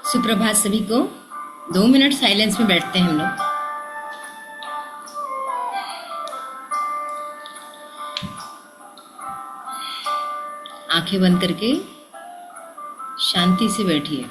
सुप्रभात सभी को। 2 मिनट साइलेंस में बैठते हैं हम लोग। आंखें बंद करके शांति से बैठिए।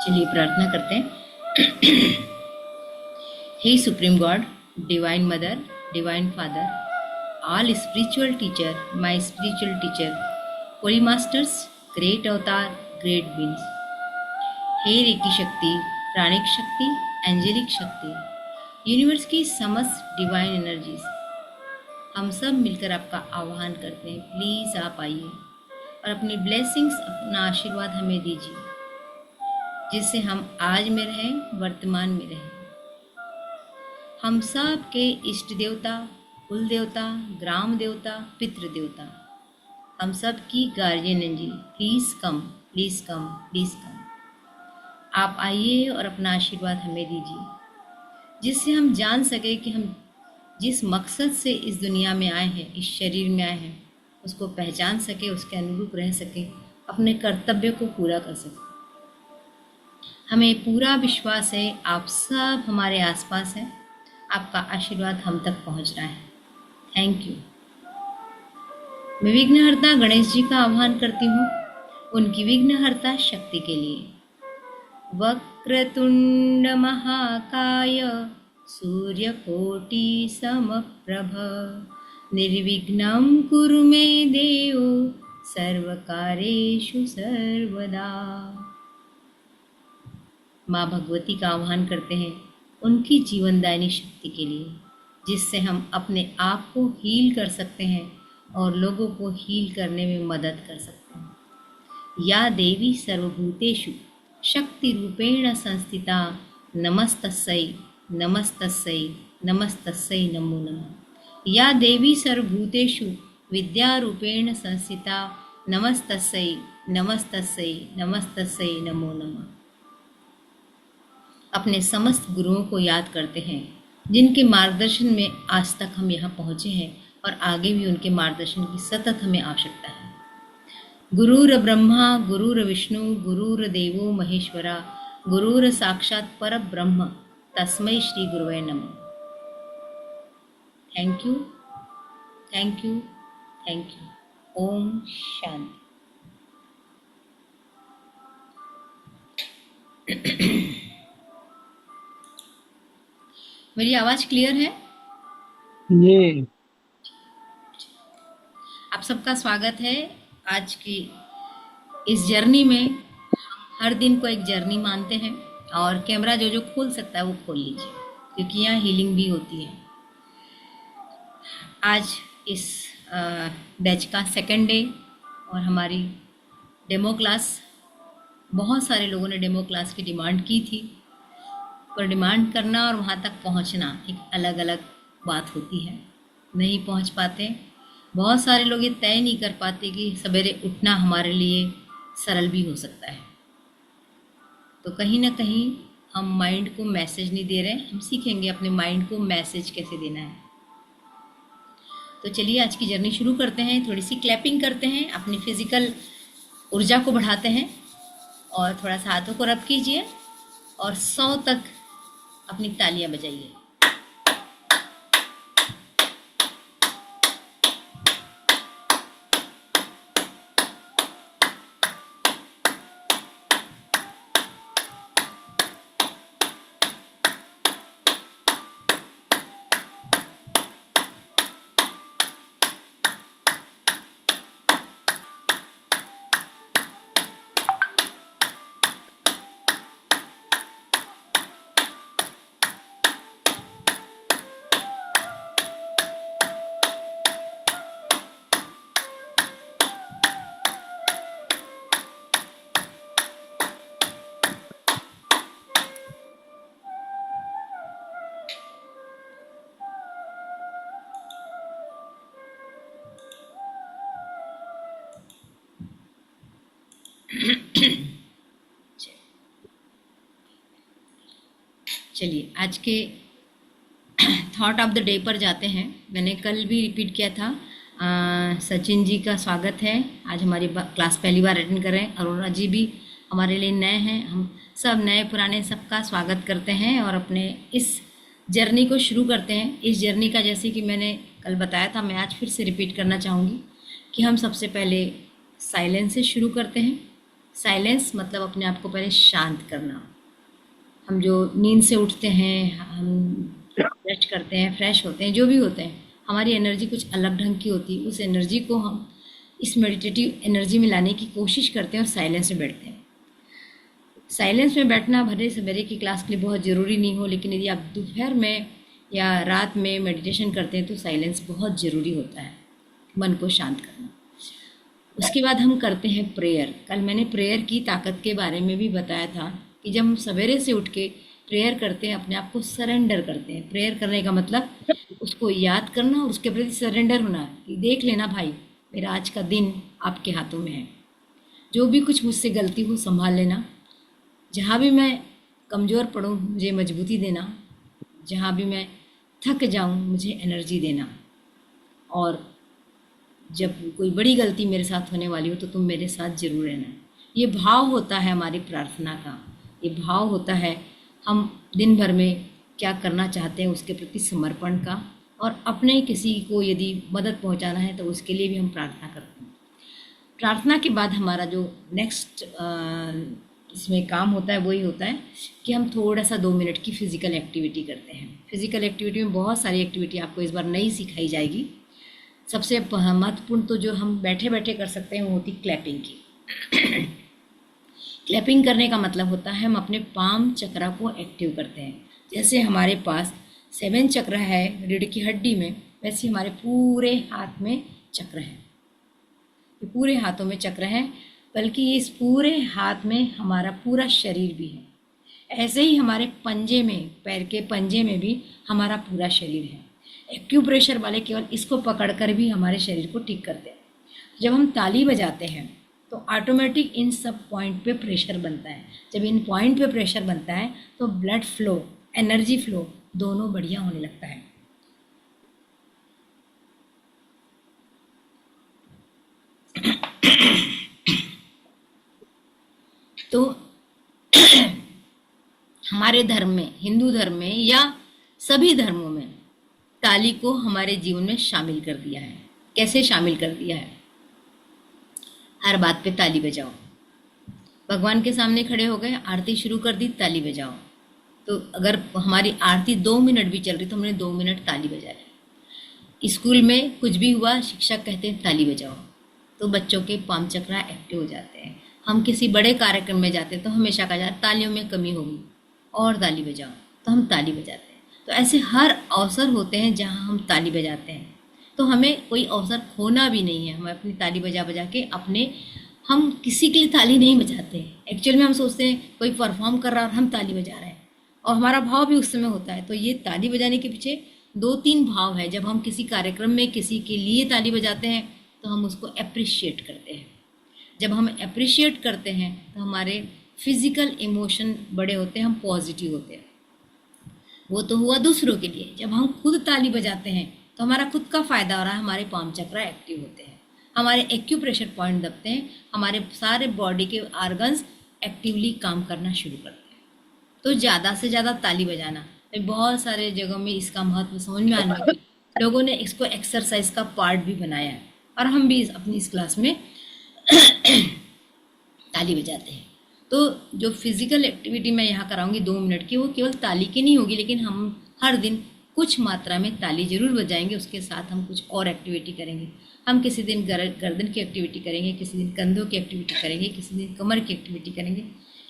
चलिए प्रार्थना करते हैं। हे supreme God, divine mother, divine father, all spiritual teacher, my spiritual teacher, holy masters, great avatar, great beings, हे रेकी शक्ति, प्राणिक शक्ति, एंजेलिक शक्ति, यूनिवर्स की समस्त डिवाइन एनर्जीज, हम सब मिलकर आपका आह्वान करते हैं। प्लीज़ आप आइए और अपनी ब्लेसिंग्स, अपना आशीर्वाद हमें दीजिए, जिससे हम आज में रहें, वर्तमान में रहें। हम सब के इष्ट देवता, कुल देवता, ग्राम देवता, पितृ देवता, हम सब की guardian angel, please come, please come, please कम। आप आइए और अपना आशीर्वाद हमें दीजिए, जिससे हम जान सके कि हम जिस मकसद से इस दुनिया में आए हैं, इस शरीर में आए हैं, उसको पहचान सके, उसके अनुरूप रह सके, अपने कर्तव्य को पूरा कर सके। हमें पूरा विश्वास है आप सब हमारे आसपास हैं, आपका आशीर्वाद हम तक पहुंच रहा है। Thank you. मैं विघ्नहर्ता गणेश जी का आह्वान करती हूँ, उनकी विघ्नहर्ता शक्ति के लिए। वक्रतुंड महाकाय सूर्यकोटि समप्रभ निर्विघ्नं कुरु मे देव सर्वकार्येषु सर्वदा। माँ भगवती का आह्वान करते हैं उनकी जीवनदायिनी शक्ति के लिए, जिससे हम अपने आप को हील कर सकते हैं और लोगों को हील करने में मदद कर सकते हैं। या देवी सर्वभूतेषु शक्ति रूपेण संस्थिता नमस्तस्यै नमस्तस्यै नमस्तस्यै नमो नमः। या देवी सर्वभूतेषु विद्या रूपेण संस्थिता नमस्तस्यै नमस्तस्यै नमस्तस्यै नमो नमः। अपने समस्त गुरुओं को याद करते हैं, जिनके मार्गदर्शन में आज तक हम यहाँ पहुँचे हैं और आगे भी उनके मार्गदर्शन की सतत हमें आवश्यकता है। गुरुर ब्रह्मा गुरुर विष्णु गुरुर देवो महेश्वरा गुरुर साक्षात पर ब्रह्म तस्मै श्री गुरुवे नमः। Thank you, thank you, thank you. ओम शांति। मेरी आवाज क्लियर है? ये आप सबका स्वागत है आज की इस जर्नी में हर दिन को एक जर्नी मानते हैं, और कैमरा जो जो खोल सकता है वो खोल लीजिए, क्योंकि यहाँ हीलिंग भी होती है। आज इस बैच का सेकंड डे और हमारी डेमो क्लास, बहुत सारे लोगों ने डेमो क्लास की डिमांड की थी, पर डिमांड करना और वहाँ तक पहुँचना एक अलग अलग बात होती है। नहीं पहुँच पाते। बहुत सारे लोग ये तय नहीं कर पाते कि सवेरे उठना हमारे लिए सरल भी हो सकता है। तो कहीं ना कहीं हम माइंड को मैसेज नहीं दे रहे, हम सीखेंगे अपने माइंड को मैसेज कैसे देना है। तो चलिए आज की जर्नी शुरू करते हैं। थोड़ी सी क्लैपिंग करते हैं, अपनी फिजिकल ऊर्जा को बढ़ाते हैं, और थोड़ा सा हाथों को रब कीजिए और 100 तक अपनी तालियां बजाइए। चलिए आज के थॉट ऑफ द डे पर जाते हैं। मैंने कल भी रिपीट किया था। सचिन जी का स्वागत है, आज हमारी क्लास पहली बार अटेंड कर रहे हैं। अरुणा जी भी हमारे लिए नए हैं। हम सब नए पुराने सबका स्वागत करते हैं और अपने इस जर्नी को शुरू करते हैं। इस जर्नी का, जैसे कि मैंने कल बताया था, मैं आज फिर से रिपीट करना चाहूँगी कि हम सबसे पहले साइलेंस से शुरू करते हैं। साइलेंस मतलब अपने आप को पहले शांत करना। हम जो नींद से उठते हैं, हम रेस्ट करते हैं, फ्रेश होते हैं, जो भी होते हैं, हमारी एनर्जी कुछ अलग ढंग की होती है। उस एनर्जी को हम इस मेडिटेटिव एनर्जी में लाने की कोशिश करते हैं और साइलेंस में बैठते हैं। साइलेंस में बैठना भले सवेरे की क्लास के लिए बहुत ज़रूरी नहीं हो, लेकिन यदि आप दोपहर में या रात में मेडिटेशन करते हैं तो साइलेंस बहुत ज़रूरी होता है, मन को शांत करना। उसके बाद हम करते हैं प्रेयर। कल मैंने प्रेयर की ताकत के बारे में भी बताया था कि जब हम सवेरे से उठ के प्रेयर करते हैं, अपने आप को सरेंडर करते हैं। प्रेयर करने का मतलब उसको याद करना और उसके प्रति सरेंडर होना कि देख लेना भाई, मेरा आज का दिन आपके हाथों में है। जो भी कुछ मुझसे गलती हो संभाल लेना। जहाँ भी मैं कमज़ोर पड़ूँ मुझे मजबूती देना। जहाँ भी मैं थक जाऊँ मुझे एनर्जी देना। और जब कोई बड़ी गलती मेरे साथ होने वाली हो तो तुम मेरे साथ जरूर रहना। ये भाव होता है हमारी प्रार्थना का। ये भाव होता है हम दिन भर में क्या करना चाहते हैं उसके प्रति समर्पण का, और अपने किसी को यदि मदद पहुंचाना है तो उसके लिए भी हम प्रार्थना करते हैं। प्रार्थना के बाद हमारा जो नेक्स्ट इसमें काम होता है वही होता है कि हम थोड़ा सा 2 मिनट की फ़िज़िकल एक्टिविटी करते हैं। फ़िज़िकल एक्टिविटी में बहुत सारी एक्टिविटी आपको इस बार नई सिखाई जाएगी। सबसे महत्वपूर्ण तो जो हम बैठे बैठे कर सकते हैं वो होती क्लैपिंग की। क्लैपिंग करने का मतलब होता है हम अपने पाम चक्रा को एक्टिव करते हैं। जैसे हमारे पास 7 चक्र है रीढ़ की हड्डी में, वैसे हमारे पूरे हाथ में चक्र है। ये पूरे हाथों में चक्र है, बल्कि इस पूरे हाथ में हमारा पूरा शरीर भी है। ऐसे ही हमारे पंजे में, पैर के पंजे में भी हमारा पूरा शरीर है। एक्यूप्रेशर वाले केवल इसको पकड़कर भी हमारे शरीर को ठीक करते हैं। जब हम ताली बजाते हैं तो ऑटोमेटिक इन सब पॉइंट पे प्रेशर बनता है। जब इन पॉइंट पे प्रेशर बनता है तो ब्लड फ्लो, एनर्जी फ्लो दोनों बढ़िया होने लगता है। तो हमारे धर्म में, हिंदू धर्म में या सभी धर्मों में ताली को हमारे जीवन में शामिल कर दिया है। कैसे शामिल कर दिया है? हर बात पे ताली बजाओ। भगवान के सामने खड़े हो गए, आरती शुरू कर दी, ताली बजाओ। तो अगर हमारी आरती 2 मिनट भी चल रही तो हमने 2 मिनट ताली बजाई। स्कूल में कुछ भी हुआ, शिक्षक कहते हैं ताली बजाओ, तो बच्चों के पाम चक्रा एक्टिव हो जाते हैं। हम किसी बड़े कार्यक्रम में जाते हैं तो हमेशा कहा जाता है तालियों में कमी होगी, और ताली बजाओ, तो हम ताली बजाते हैं। तो ऐसे हर अवसर होते हैं जहाँ हम ताली बजाते हैं। तो हमें कोई अवसर खोना भी नहीं है। हमें अपनी ताली बजा बजा के अपने, हम किसी के लिए ताली नहीं बजाते हैं। एक्चुअल में हम सोचते हैं कोई परफॉर्म कर रहा है और हम ताली बजा रहे हैं, और हमारा भाव भी उस समय होता है। तो ये ताली बजाने के पीछे 2-3 भाव है। जब हम किसी कार्यक्रम में किसी के लिए ताली बजाते हैं तो हम उसको अप्रिशिएट करते हैं। जब हम अप्रिशिएट करते हैं तो हमारे फिजिकल इमोशन बड़े होते हैं, हम पॉजिटिव होते हैं। वो तो हुआ दूसरों के लिए। जब हम खुद ताली बजाते हैं तो हमारा खुद का फ़ायदा हो रहा है, हमारे पाम चक्र एक्टिव होते हैं, हमारे एक्यूप्रेशर पॉइंट दबते हैं, हमारे सारे बॉडी के ऑर्गन्स एक्टिवली काम करना शुरू करते हैं। तो ज़्यादा से ज़्यादा ताली बजाना, बहुत सारे जगहों में इसका महत्व समझ में आने लगा। लोगों ने इसको एक्सरसाइज का पार्ट भी बनाया है, और हम भी अपनी इस क्लास में ताली बजाते हैं। तो जो फिजिकल एक्टिविटी मैं यहाँ कराऊंगी 2 मिनट की, वो केवल ताली की नहीं होगी, लेकिन हम हर दिन कुछ मात्रा में ताली जरूर बजाएंगे। उसके साथ हम कुछ और एक्टिविटी करेंगे। हम किसी दिन गर्दन की एक्टिविटी करेंगे, किसी दिन कंधों की एक्टिविटी करेंगे, किसी दिन कमर की एक्टिविटी करेंगे।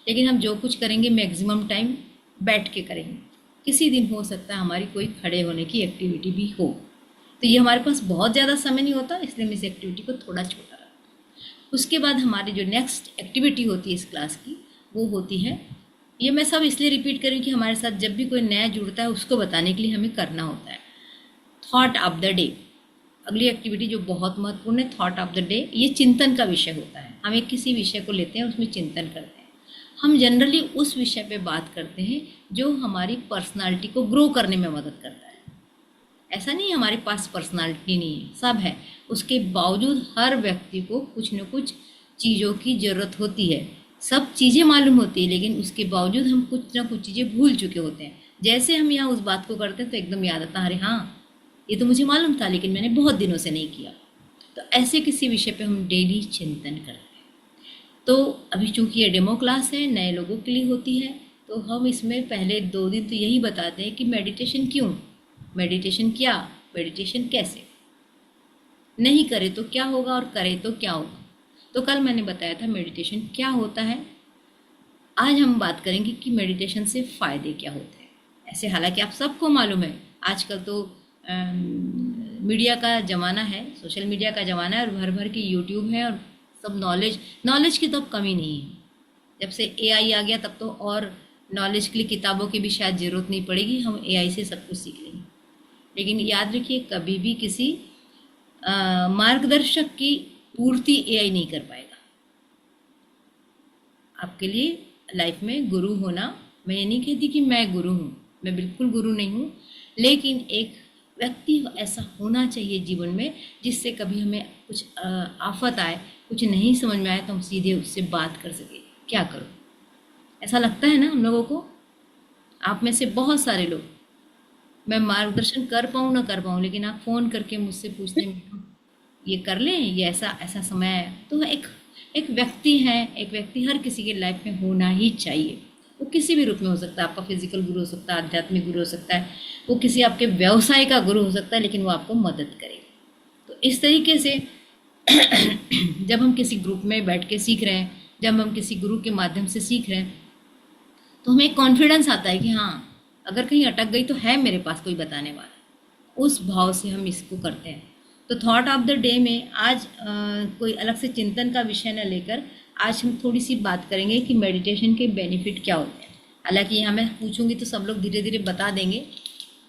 लेकिन हम जो कुछ करेंगे मैक्सिमम टाइम बैठ के करेंगे। किसी दिन हो सकता है हमारी कोई खड़े होने की एक्टिविटी भी हो। तो ये हमारे पास बहुत ज़्यादा समय नहीं होता, इसलिए मैं इस एक्टिविटी को थोड़ा छोटा रखती हूँ। उसके बाद हमारी जो नेक्स्ट एक्टिविटी होती है इस क्लास की, वो होती है, ये मैं सब इसलिए रिपीट करूँ कि हमारे साथ जब भी कोई नया जुड़ता है उसको बताने के लिए हमें करना होता है। थॉट ऑफ द डे, अगली एक्टिविटी जो बहुत महत्वपूर्ण है, थॉट ऑफ द डे। ये चिंतन का विषय होता है। हम एक किसी विषय को लेते हैं, उसमें चिंतन करते हैं। हम जनरली उस विषय पे बात करते हैं जो हमारी पर्सनालिटी को ग्रो करने में मदद करता है। ऐसा नहीं है हमारे पास पर्सनालिटी नहीं है, सब है। उसके बावजूद हर व्यक्ति को कुछ न कुछ चीज़ों की ज़रूरत होती है। सब चीज़ें मालूम होती है, लेकिन उसके बावजूद हम कुछ ना कुछ चीज़ें भूल चुके होते हैं। जैसे हम यहाँ उस बात को करते हैं तो एकदम याद आता है, अरे हाँ ये तो मुझे मालूम था, लेकिन मैंने बहुत दिनों से नहीं किया। तो ऐसे किसी विषय पे हम डेली चिंतन करते हैं। तो अभी चूंकि ये डेमो क्लास है, नए लोगों के लिए होती है, तो हम इसमें पहले 2 दिन तो यही बताते हैं कि मेडिटेशन क्यों, मेडिटेशन क्या, मेडिटेशन कैसे, नहीं करे तो क्या होगा और करे तो क्या होगा। तो कल मैंने बताया था मेडिटेशन क्या होता है। आज हम बात करेंगे कि मेडिटेशन से फ़ायदे क्या होते हैं। ऐसे हालांकि आप सबको मालूम है, आजकल तो मीडिया का ज़माना है, सोशल मीडिया का ज़माना है, और भर भर की यूट्यूब है, और सब नॉलेज की तो अब कमी नहीं है। जब से एआई आ गया तब तो और नॉलेज के लिए किताबों की भी शायद ज़रूरत नहीं पड़ेगी, हम एआई से सब कुछ सीख लेंगे। लेकिन याद रखिए, कभी भी किसी मार्गदर्शक की पूर्ति एआई नहीं कर पाएगा। आपके लिए लाइफ में गुरु होना, मैं ये नहीं कहती कि मैं गुरु हूँ, मैं बिल्कुल गुरु नहीं हूँ, लेकिन एक व्यक्ति ऐसा होना चाहिए जीवन में जिससे कभी हमें कुछ आफत आए, कुछ नहीं समझ में आए, तो हम सीधे उससे बात कर सके, क्या करो। ऐसा लगता है ना हम लोगों को। आप में से बहुत सारे लोग, मैं मार्गदर्शन कर पाऊँ ना कर पाऊँ, लेकिन आप फ़ोन करके मुझसे पूछते हैं ये कर लें, ये ऐसा ऐसा समय है। तो एक व्यक्ति है, एक व्यक्ति हर किसी के लाइफ में होना ही चाहिए। वो किसी भी रूप में हो सकता है, आपका फिजिकल गुरु हो सकता है, आध्यात्मिक गुरु हो सकता है, वो किसी आपके व्यवसाय का गुरु हो सकता है, लेकिन वो आपको मदद करेगा। तो इस तरीके से जब हम किसी ग्रुप में बैठ के सीख रहे हैं, जब हम किसी गुरु के माध्यम से सीख रहे हैं, तो हमें एक कॉन्फिडेंस आता है कि हाँ, अगर कहीं अटक गई तो है मेरे पास कोई बताने वाला। उस भाव से हम इसको करते हैं। तो थॉट ऑफ द डे में आज कोई अलग से चिंतन का विषय न लेकर आज हम थोड़ी सी बात करेंगे कि मेडिटेशन के बेनिफिट क्या होते हैं। हालांकि यहाँ मैं पूछूंगी तो सब लोग धीरे धीरे बता देंगे,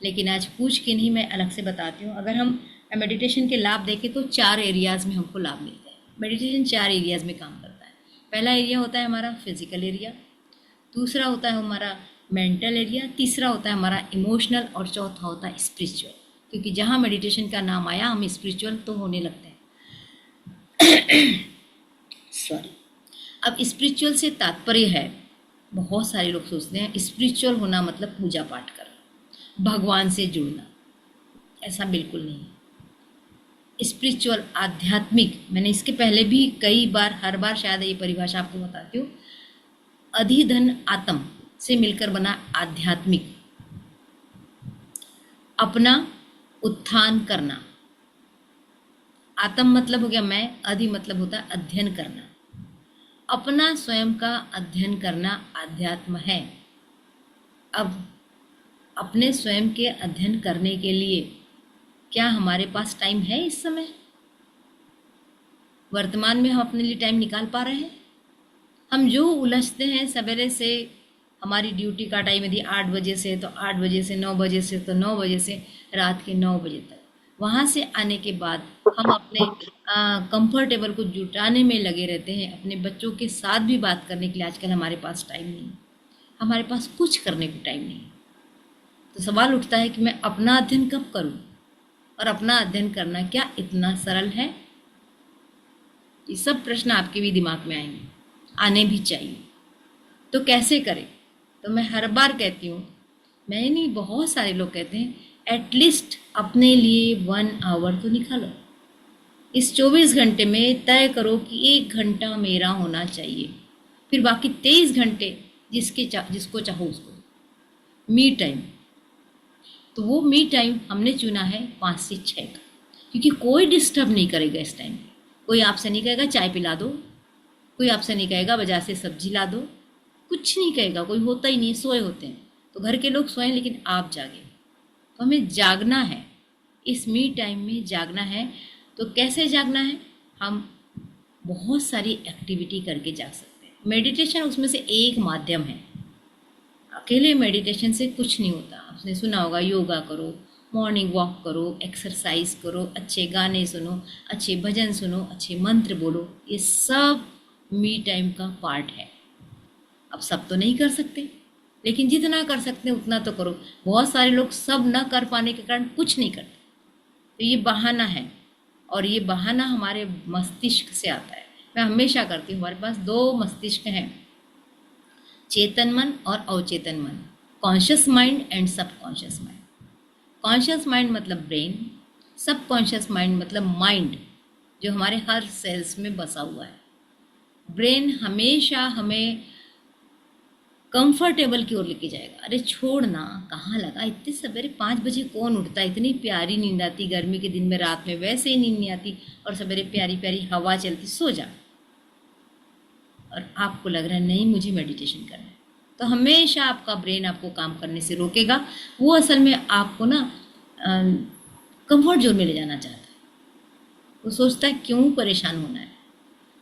लेकिन आज पूछ के नहीं, मैं अलग से बताती हूँ। अगर हम मेडिटेशन के लाभ देखें तो 4 एरियाज़ में हमको लाभ मिलते हैं। मेडिटेशन 4 एरियाज़ में काम करता है। पहला एरिया होता है हमारा फिजिकल एरिया, दूसरा होता है हमारा मेंटल एरिया, तीसरा होता है हमारा इमोशनल, और चौथा होता है स्पिरिचुअल। क्योंकि जहाँ मेडिटेशन का नाम आया हम स्पिरिचुअल तो होने लगते हैं। सॉरी। अब स्पिरिचुअल से तात्पर्य है, बहुत सारे लोग सोचते हैं स्पिरिचुअल होना मतलब पूजा पाठ करना, भगवान से जुड़ना। ऐसा बिल्कुल नहीं। स्पिरिचुअल, आध्यात्मिक, मैंने इसके पहले भी कई बार, हर बार शायद ये परिभाषा आपको बताती हूँ। अधिधन आत्म से मिलकर बना आध्यात्मिक, अपना उत्थान करना। आत्म मतलब हो गया मैं, अधि मतलब होता है अध्ययन करना। अपना स्वयं का अध्ययन करना अध्यात्म है। अब अपने स्वयं के अध्ययन करने के लिए क्या हमारे पास टाइम है इस समय? वर्तमान में हम अपने लिए टाइम निकाल पा रहे हैं? हम जो उलझते हैं सवेरे से, हमारी ड्यूटी का टाइम यदि 8 बजे से तो 8 बजे से, 9 बजे से तो 9 बजे से रात के 9 बजे तक, वहाँ से आने के बाद हम अपने कंफर्टेबल को जुटाने में लगे रहते हैं। अपने बच्चों के साथ भी बात करने के लिए आजकल हमारे पास टाइम नहीं, हमारे पास कुछ करने को टाइम नहीं। तो सवाल उठता है कि मैं अपना अध्ययन कब करूं? और अपना अध्ययन करना क्या इतना सरल है? ये सब प्रश्न आपके भी दिमाग में आएंगे, आने भी चाहिए। तो कैसे करें? तो मैं हर बार कहती हूँ, मैं नहीं, बहुत सारे लोग कहते हैं, एटलीस्ट अपने लिए 1 आवर तो निकालो। इस 24 घंटे में तय करो कि 1 घंटा मेरा होना चाहिए, फिर बाकी 23 घंटे जिसको चाहो उसको मी टाइम। तो वो मी टाइम हमने चुना है 5 से 6 का, क्योंकि कोई डिस्टर्ब नहीं करेगा इस टाइम। कोई आपसे नहीं कहेगा चाय पिला दो, कोई आपसे नहीं कहेगा बाजार से सब्जी ला दो, कुछ नहीं कहेगा, कोई होता ही नहीं, सोए होते हैं। तो घर के लोग सोए लेकिन आप जागे। तो हमें जागना है, इस मी टाइम में जागना है। तो कैसे जागना है? हम बहुत सारी एक्टिविटी करके जाग सकते हैं। मेडिटेशन उसमें से एक माध्यम है। अकेले मेडिटेशन से कुछ नहीं होता। आपने सुना होगा, योगा करो, मॉर्निंग वॉक करो, एक्सरसाइज करो, अच्छे गाने सुनो, अच्छे भजन सुनो, अच्छे मंत्र बोलो, ये सब मी टाइम का पार्ट है। अब सब तो नहीं कर सकते, लेकिन जितना कर सकते हैं उतना तो करो। बहुत सारे लोग सब ना कर पाने के कारण कुछ नहीं करते, तो ये बहाना है, और ये बहाना हमारे मस्तिष्क से आता है। मैं हमेशा करती हूँ, हमारे पास 2 मस्तिष्क हैं, चेतन मन और अवचेतन मन, conscious mind and subconscious mind. Conscious mind मतलब ब्रेन, सबकॉन्शियस माइंड मतलब माइंड, जो हमारे हर सेल्स में बसा हुआ है। ब्रेन हमेशा हमें कंफर्टेबल की ओर लेके जाएगा। अरे छोड़ना, कहाँ लगा, इतने सवेरे 5 बजे कौन उठता है, इतनी प्यारी नींद आती, गर्मी के दिन में रात में वैसे ही नींद नहीं आती, और सवेरे प्यारी प्यारी हवा चलती, सो जा। और आपको लग रहा है नहीं मुझे मेडिटेशन करना है, तो हमेशा आपका ब्रेन आपको काम करने से रोकेगा। वो असल में आपको ना कंफर्ट जोन में ले जाना चाहता है। वो सोचता है क्यों परेशान होना है।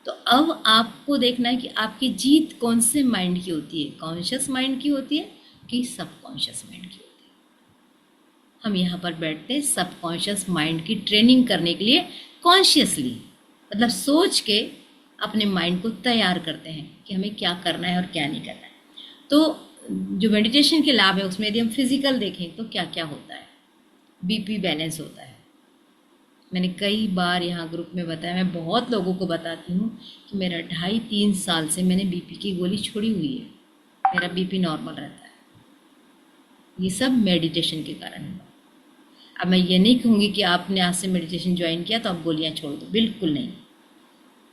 तो अब आपको देखना है कि आपकी जीत कौन से माइंड की होती है, कॉन्शियस माइंड की होती है कि सबकॉन्शियस माइंड की होती है। हम यहाँ पर बैठते हैं सबकॉन्शियस माइंड की ट्रेनिंग करने के लिए, कॉन्शियसली मतलब सोच के अपने माइंड को तैयार करते हैं कि हमें क्या करना है और क्या नहीं करना है। तो जो मेडिटेशन के लाभ है उसमें यदि हम फिजिकल देखें तो क्या क्या होता है। बीपी बैलेंस होता है। मैंने कई बार यहाँ ग्रुप में बताया, मैं बहुत लोगों को बताती हूँ कि मेरा 2.5-3 साल से मैंने बीपी की गोली छोड़ी हुई है, मेरा बीपी नॉर्मल रहता है। ये सब मेडिटेशन के कारण हुआ। अब मैं ये नहीं कहूँगी कि आपने आज से मेडिटेशन ज्वाइन किया तो आप गोलियाँ छोड़ दो, बिल्कुल नहीं।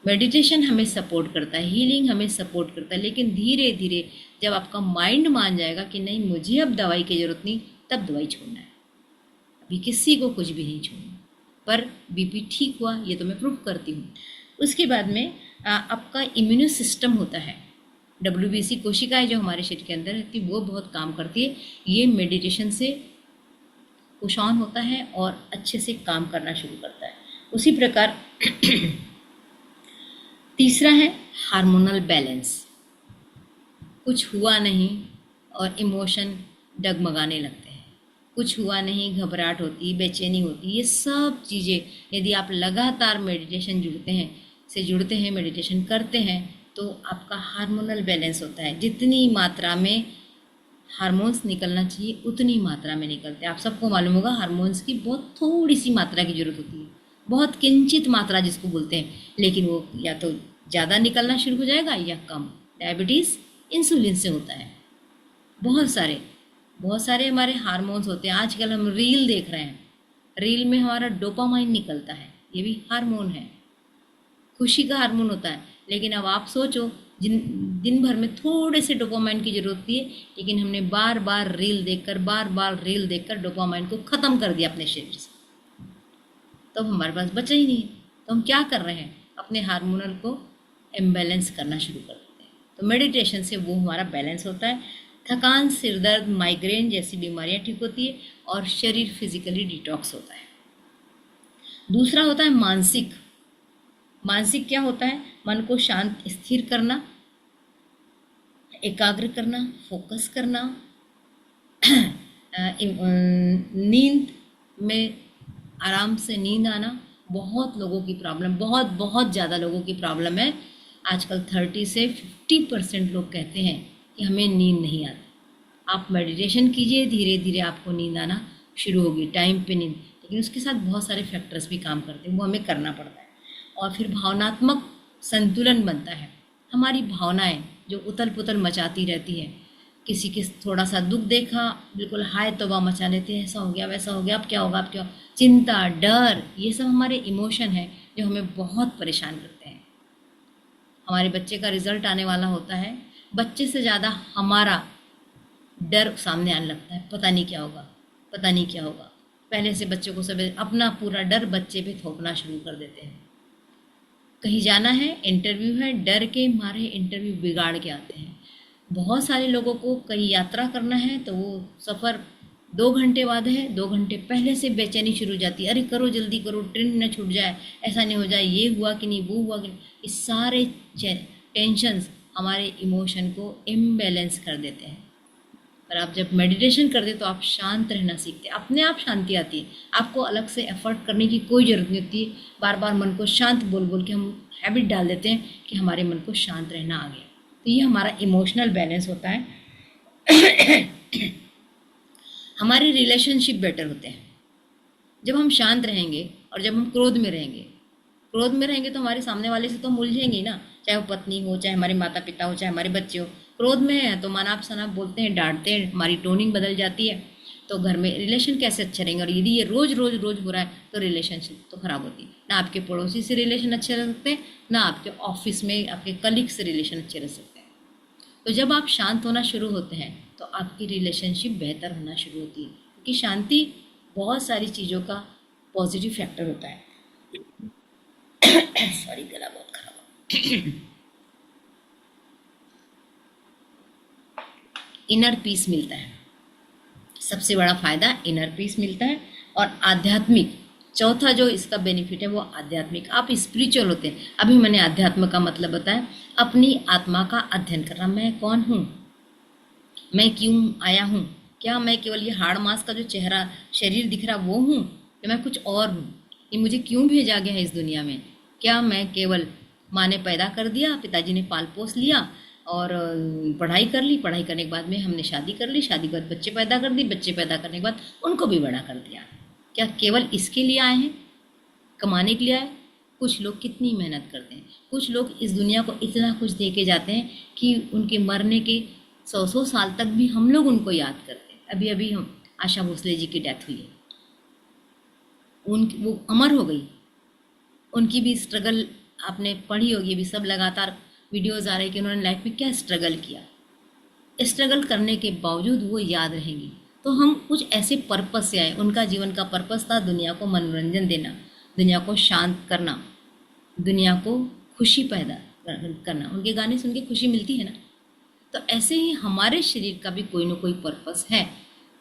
मेडिटेशन हमें सपोर्ट करता है, हीलिंग हमें सपोर्ट करता है, लेकिन धीरे धीरे जब आपका माइंड मान जाएगा कि नहीं मुझे अब दवाई की ज़रूरत नहीं, तब दवाई छोड़ना है। अभी किसी को कुछ भी नहीं छोड़ना, पर बीपी ठीक हुआ ये तो मैं प्रूव करती हूँ। उसके बाद में आपका इम्यूनो सिस्टम होता है, WBC कोशिकाएं जो हमारे शरीर के अंदर रहती है वो बहुत काम करती है। ये मेडिटेशन से पुश ऑन होता है और अच्छे से काम करना शुरू करता है। उसी प्रकार तीसरा है हार्मोनल बैलेंस। कुछ हुआ नहीं और इमोशन डगमगाने लगते हैं, कुछ हुआ नहीं, घबराहट होती, बेचैनी होती, ये सब चीज़ें यदि आप लगातार मेडिटेशन जुड़ते हैं मेडिटेशन करते हैं तो आपका हार्मोनल बैलेंस होता है। जितनी मात्रा में हार्मोन्स निकलना चाहिए उतनी मात्रा में निकलते हैं। आप सबको मालूम होगा हार्मोन्स की बहुत थोड़ी सी मात्रा की ज़रूरत होती है, बहुत किंचित मात्रा जिसको बोलते हैं, लेकिन वो या तो ज़्यादा निकलना शुरू हो जाएगा या कम। डायबिटीज़ इंसुलिन से होता है। बहुत सारे हमारे हार्मोन्स होते हैं। आजकल हम रील देख रहे हैं, रील में हमारा डोपामाइन निकलता है, ये भी हार्मोन है, खुशी का हार्मोन होता है। लेकिन अब आप सोचो, दिन भर में थोड़े से डोपामाइन की जरूरत थी, लेकिन हमने बार बार रील देखकर डोपामाइन को ख़त्म कर दिया अपने शरीर से, तो हमारे पास बचा ही नहीं। तो हम क्या कर रहे हैं, अपने हार्मोनल को इम्बैलेंस करना शुरू कर देते हैं। तो मेडिटेशन से वो हमारा बैलेंस होता है, थकान, सिरदर्द, माइग्रेन जैसी बीमारियां ठीक होती है और शरीर फिजिकली डिटॉक्स होता है। दूसरा होता है मानसिक। मानसिक क्या होता है? मन को शांत स्थिर करना, एकाग्र करना, फोकस करना, नींद में आराम से नींद आना। बहुत लोगों की प्रॉब्लम, बहुत बहुत ज़्यादा लोगों की प्रॉब्लम है आजकल। 30 से 50% लोग कहते हैं कि हमें नींद नहीं आती। आप मेडिटेशन कीजिए, धीरे धीरे आपको नींद आना शुरू होगी, टाइम पे नींद। लेकिन उसके साथ बहुत सारे फैक्टर्स भी काम करते हैं, वो हमें करना पड़ता है। और फिर भावनात्मक संतुलन बनता है। हमारी भावनाएं जो उथल पुथल मचाती रहती है, किसी के थोड़ा सा दुख देखा, बिल्कुल हाय तौबा मचा लेते हैं, ऐसा हो गया वैसा हो गया, अब क्या होगा, अब क्या, चिंता, डर, ये सब हमारे इमोशन है जो हमें बहुत परेशान करते हैं। हमारे बच्चे का रिजल्ट आने वाला होता है, बच्चे से ज़्यादा हमारा डर सामने आने लगता है, पता नहीं क्या होगा, पता नहीं क्या होगा। पहले से बच्चों को सब अपना पूरा डर बच्चे पे थोपना शुरू कर देते हैं। कहीं जाना है, इंटरव्यू है, डर के मारे इंटरव्यू बिगाड़ के आते हैं। बहुत सारे लोगों को कहीं यात्रा करना है तो वो सफ़र 2 घंटे बाद है, 2 घंटे पहले से बेचैनी शुरू हो जाती है, अरे करो जल्दी करो, ट्रेन न छूट जाए, ऐसा नहीं हो जाए, ये हुआ कि नहीं, वो हुआ कि नहीं। ये सारे टेंशन्स हमारे इमोशन को इम्बैलेंस कर देते हैं। पर आप जब मेडिटेशन करते तो आप शांत रहना सीखते हैं, अपने आप शांति आती है। आपको अलग से एफर्ट करने की कोई ज़रूरत नहीं होती। बार बार मन को शांत बोल बोल के हम हैबिट डाल देते हैं कि हमारे मन को शांत रहना आ गया। तो ये हमारा इमोशनल बैलेंस होता है। हमारे रिलेशनशिप बेटर होते हैं जब हम शांत रहेंगे। और जब हम क्रोध में रहेंगे, क्रोध में रहेंगे तो हमारे सामने वाले से तो हम उलझेंगे ही ना, चाहे वो पत्नी हो, चाहे हमारे माता पिता हो, चाहे हमारे बच्चे हो। क्रोध में है तो मनाप सनाप बोलते हैं, डांटते हैं, हमारी टोनिंग बदल जाती है। तो घर में रिलेशन कैसे अच्छे रहेंगे? और यदि ये रोज रोज रोज हो रहा है तो रिलेशनशिप तो खराब होती है। ना आपके पड़ोसी से रिलेशन अच्छे रह सकते हैं, ना आपके ऑफिस में आपके कलीग से रिलेशन अच्छे रह सकते हैं। तो जब आप शांत होना शुरू होते हैं तो आपकी रिलेशनशिप बेहतर होना शुरू होती है, क्योंकि शांति बहुत सारी चीज़ों का पॉजिटिव फैक्टर होता है। सॉरी, गला बहुत खराब हो। इनर पीस मिलता है, सबसे बड़ा फायदा इनर पीस मिलता है। और आध्यात्मिक, चौथा जो इसका बेनिफिट है वो आध्यात्मिक, आप स्पिरिचुअल होते हैं। अभी मैंने अध्यात्म का मतलब बताया, अपनी आत्मा का अध्ययन करना। मैं कौन हूँ, मैं क्यों आया हूँ, क्या मैं केवल ये हाड़ मांस का जो चेहरा शरीर दिख रहा वो हूँ, या मैं कुछ और हूँ? ये मुझे क्यों भेजा गया है इस दुनिया में? क्या मैं केवल माँ ने पैदा कर दिया, पिताजी ने पाल पोस लिया और पढ़ाई कर ली, पढ़ाई करने के बाद में हमने शादी कर ली, शादी के बाद बच्चे पैदा कर दिए, बच्चे पैदा करने के बाद उनको भी बड़ा कर दिया? क्या केवल इसके लिए आए हैं, कमाने के लिए आए? कुछ लोग कितनी मेहनत करते हैं, कुछ लोग इस दुनिया को इतना कुछ दे के जाते हैं कि उनके मरने के 100 साल तक भी हम लोग उनको याद करते हैं। अभी अभी हम आशा भोसले जी की डेथ हुई है, वो अमर हो गई। उनकी भी स्ट्रगल आपने पढ़ी होगी, अभी सब लगातार वीडियोस आ रहे हैं कि उन्होंने लाइफ में क्या स्ट्रगल किया। स्ट्रगल करने के बावजूद वो याद रहेंगी। तो हम कुछ ऐसे पर्पस से आए, उनका जीवन का पर्पस था दुनिया को मनोरंजन देना, दुनिया को शांत करना, दुनिया को खुशी पैदा करना। उनके गाने सुन के खुशी मिलती है ना। तो ऐसे ही हमारे शरीर का भी कोई ना कोई पर्पस है,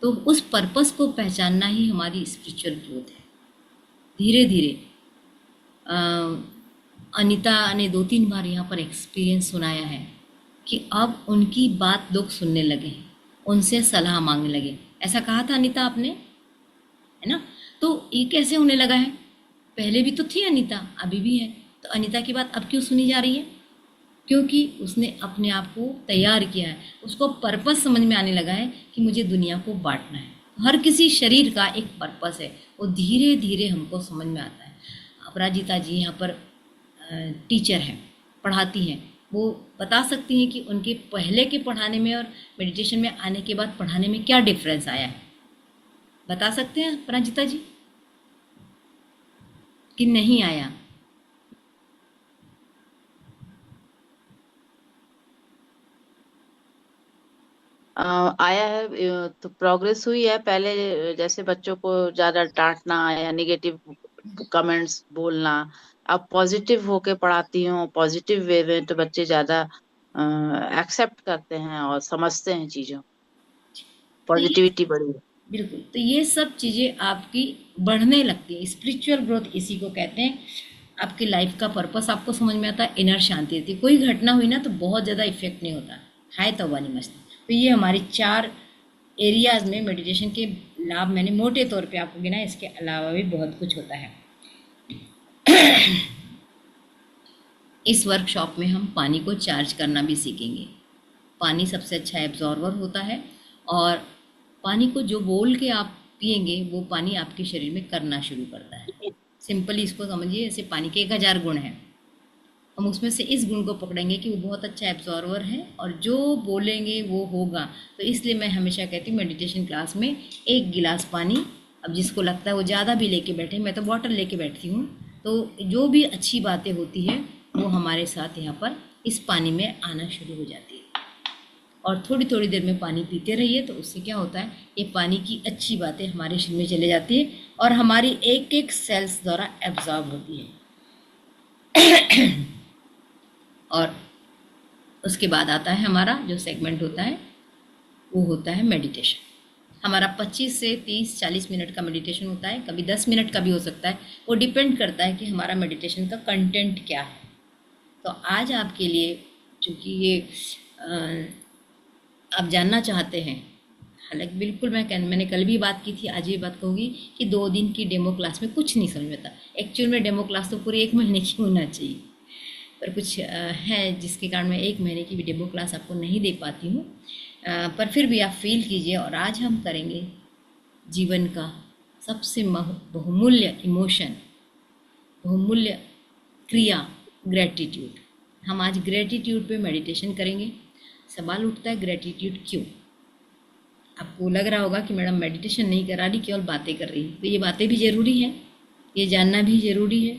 तो उस पर्पस को पहचानना ही हमारी स्पिरिचुअल ग्रोथ है। धीरे धीरे अनीता ने 2-3 बार यहाँ पर एक्सपीरियंस सुनाया है कि अब उनकी बात लोग सुनने लगे हैं, उनसे सलाह मांगने लगे। ऐसा कहा था अनीता आपने, है ना? तो ये कैसे होने लगा है? पहले भी तो थी अनीता, अभी भी है। तो अनीता की बात अब क्यों सुनी जा रही है? क्योंकि उसने अपने आप को तैयार किया है, उसको पर्पस समझ में आने लगा है कि मुझे दुनिया को बांटना है। हर किसी शरीर का एक पर्पस है, वो धीरे धीरे हमको समझ में आता है। अपराजिता जी यहाँ पर टीचर हैं, पढ़ाती हैं, वो बता सकती हैं कि उनके पहले के पढ़ाने में और मेडिटेशन में आने के बाद पढ़ाने में क्या डिफरेंस आया है। बता सकते हैं अपराजिता जी कि नहीं आया? आया है। तो प्रोग्रेस हुई है। पहले जैसे बच्चों को ज्यादा डांटना या निगेटिव कमेंट्स बोलना, अब पॉजिटिव होके पढ़ाती हूँ, पॉजिटिव वे में, तो बच्चे ज्यादा एक्सेप्ट करते हैं और समझते हैं चीजों, तो ये पॉजिटिविटी बढ़ी है। बिल्कुल, तो ये सब चीज़ें आपकी बढ़ने लगती है। स्पिरिचुअल ग्रोथ इसी को कहते हैं। आपकी लाइफ का पर्पस आपको समझ में आता है, इनर शांति रहती है। कोई घटना हुई ना तो बहुत ज़्यादा इफेक्ट नहीं होता, हाय तौबा नहीं मस्ती। तो ये हमारी 4 एरियाज में मेडिटेशन के लाभ मैंने मोटे तौर पे आपको गिना, इसके अलावा भी बहुत कुछ होता है। इस वर्कशॉप में हम पानी को चार्ज करना भी सीखेंगे। पानी सबसे अच्छा एब्जॉर्वर होता है, और पानी को जो बोल के आप पिएंगे वो पानी आपके शरीर में करना शुरू करता है। सिंपली इसको समझिए, जैसे पानी के 1000 गुण हैं, हम उसमें से इस गुण को पकड़ेंगे कि वो बहुत अच्छा एब्जॉर्वर है और जो बोलेंगे वो होगा। तो इसलिए मैं हमेशा कहती हूँ मेडिटेशन क्लास में 1 गिलास पानी, अब जिसको लगता है वो ज़्यादा भी लेके बैठे, मैं तो बॉटल लेके बैठती हूँ, तो जो भी अच्छी बातें होती हैं वो हमारे साथ यहाँ पर इस पानी में आना शुरू हो जाती है। और थोड़ी थोड़ी देर में पानी पीते रहिए, तो उससे क्या होता है, ये पानी की अच्छी बातें हमारे शरीर में चले जाती है और हमारी एक एक सेल्स द्वारा एब्जॉर्ब होती है। और उसके बाद आता है हमारा जो सेगमेंट होता है, वो होता है मेडिटेशन। हमारा 25 से 30-40 मिनट का मेडिटेशन होता है, कभी 10 मिनट का भी हो सकता है, वो डिपेंड करता है कि हमारा मेडिटेशन का कंटेंट क्या है। तो आज आपके लिए, चूँकि ये आप जानना चाहते हैं, हालांकि बिल्कुल मैंने कल भी बात की थी, आज भी बात कहूँगी कि 2 दिन की डेमो क्लास में कुछ नहीं समझ में आता। एक्चुअल में डेमो क्लास तो पूरी 1 महीने की होना चाहिए, पर कुछ है जिसके कारण मैं 1 महीने की भी डेमो क्लास आपको नहीं दे पाती हूँ। पर फिर भी आप फील कीजिए। और आज हम करेंगे जीवन का सबसे बहुमूल्य इमोशन, बहुमूल्य क्रिया, ग्रेटिट्यूड। हम आज ग्रेटिट्यूड पे मेडिटेशन करेंगे। सवाल उठता है, ग्रेटिट्यूड क्यों? आपको लग रहा होगा कि मैडम मेडिटेशन नहीं करा रही, केवल बातें कर रही। तो ये बातें भी ज़रूरी हैं, ये जानना भी ज़रूरी है।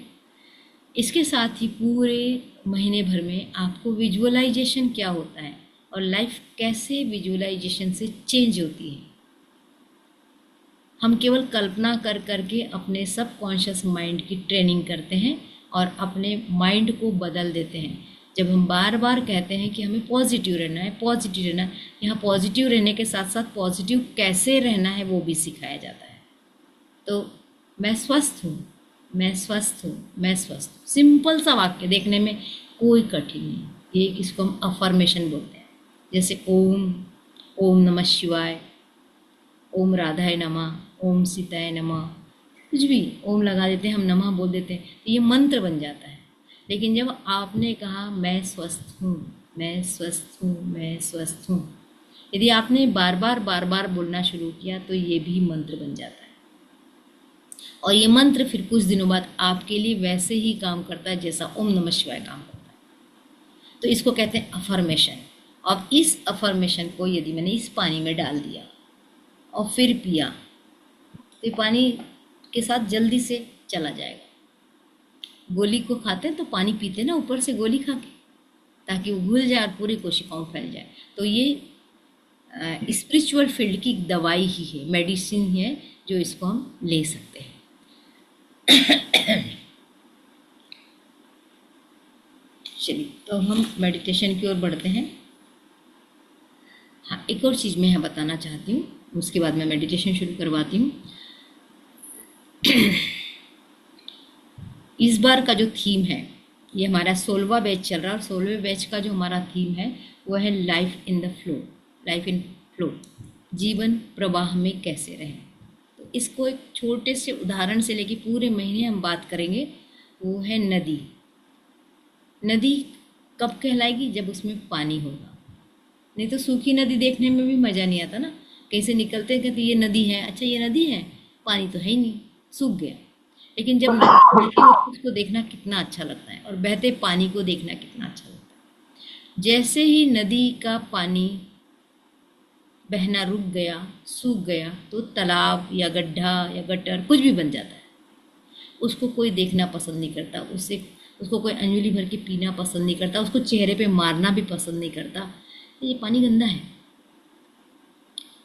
इसके साथ ही पूरे महीने भर में आपको विजुअलाइजेशन क्या होता है और लाइफ कैसे विजुअलाइजेशन से चेंज होती है। हम केवल कल्पना कर करके अपने सबकॉन्शियस माइंड की ट्रेनिंग करते हैं और अपने माइंड को बदल देते हैं। जब हम बार बार कहते हैं कि हमें पॉजिटिव रहना है, पॉजिटिव रहना है, यहाँ पॉजिटिव रहने के साथ साथ पॉजिटिव कैसे रहना है वो भी सिखाया जाता है। तो मैं स्वस्थ हूँ, मैं स्वस्थ हूँ, मैं स्वस्थ हूँ, सिंपल सा वाक्य, देखने में कोई कठिन नहीं। ये किसको हम अफर्मेशन बोलते हैं, जैसे ओम, ओम नमः शिवाय, ओम राधाय नमः, ओम सीताय नमः, कुछ भी ओम लगा देते हैं हम, नमः बोल देते हैं, तो ये मंत्र बन जाता है। लेकिन जब आपने कहा मैं स्वस्थ हूँ, मैं स्वस्थ हूँ, मैं स्वस्थ हूँ, यदि आपने बार बार बोलना शुरू किया तो ये भी मंत्र बन जाता है। और ये मंत्र फिर कुछ दिनों बाद आपके लिए वैसे ही काम करता है जैसा ओम नमः शिवाय काम करता है। तो इसको कहते हैं अफर्मेशन। अब इस अफर्मेशन को यदि मैंने इस पानी में डाल दिया और फिर पिया, तो ये पानी के साथ जल्दी से चला जाएगा। गोली को खाते हैं तो पानी पीते ना ऊपर से गोली खा के, ताकि वो घुल जाए और पूरी कोशिकाओं फैल जाए। तो ये स्पिरिचुअल फील्ड की दवाई ही है, मेडिसिन है, जो इसको हम ले सकते हैं। चलिए, तो हम मेडिटेशन की ओर बढ़ते हैं। हाँ, एक और चीज़ मैं यहाँ बताना चाहती हूँ, उसके बाद मैं मेडिटेशन शुरू करवाती हूँ। इस बार का जो थीम है, ये हमारा 16वां बैच चल रहा है, और 16वें बैच का जो हमारा थीम है वो है life in the flow, life in flow, जीवन प्रवाह में कैसे रहें। तो इसको एक छोटे से उदाहरण से लेके पूरे महीने हम बात करेंगे। वो है नदी। नदी कब कहलाएगी? जब उसमें पानी होगा। नहीं तो सूखी नदी देखने में भी मज़ा नहीं आता ना, कैसे निकलते हैं, कहते ये नदी है, अच्छा ये नदी है, पानी तो है ही नहीं, सूख गया। लेकिन जब नदी बहती है उसको देखना कितना अच्छा लगता है, और बहते पानी को देखना कितना अच्छा लगता है। जैसे ही नदी का पानी बहना रुक गया, सूख गया, तो तालाब या गड्ढा या गटर कुछ भी बन जाता है। उसको कोई देखना पसंद नहीं करता, उसको कोई अंजलि भर के पीना पसंद नहीं करता, उसको चेहरे पे मारना भी पसंद नहीं करता। ये पानी गंदा है।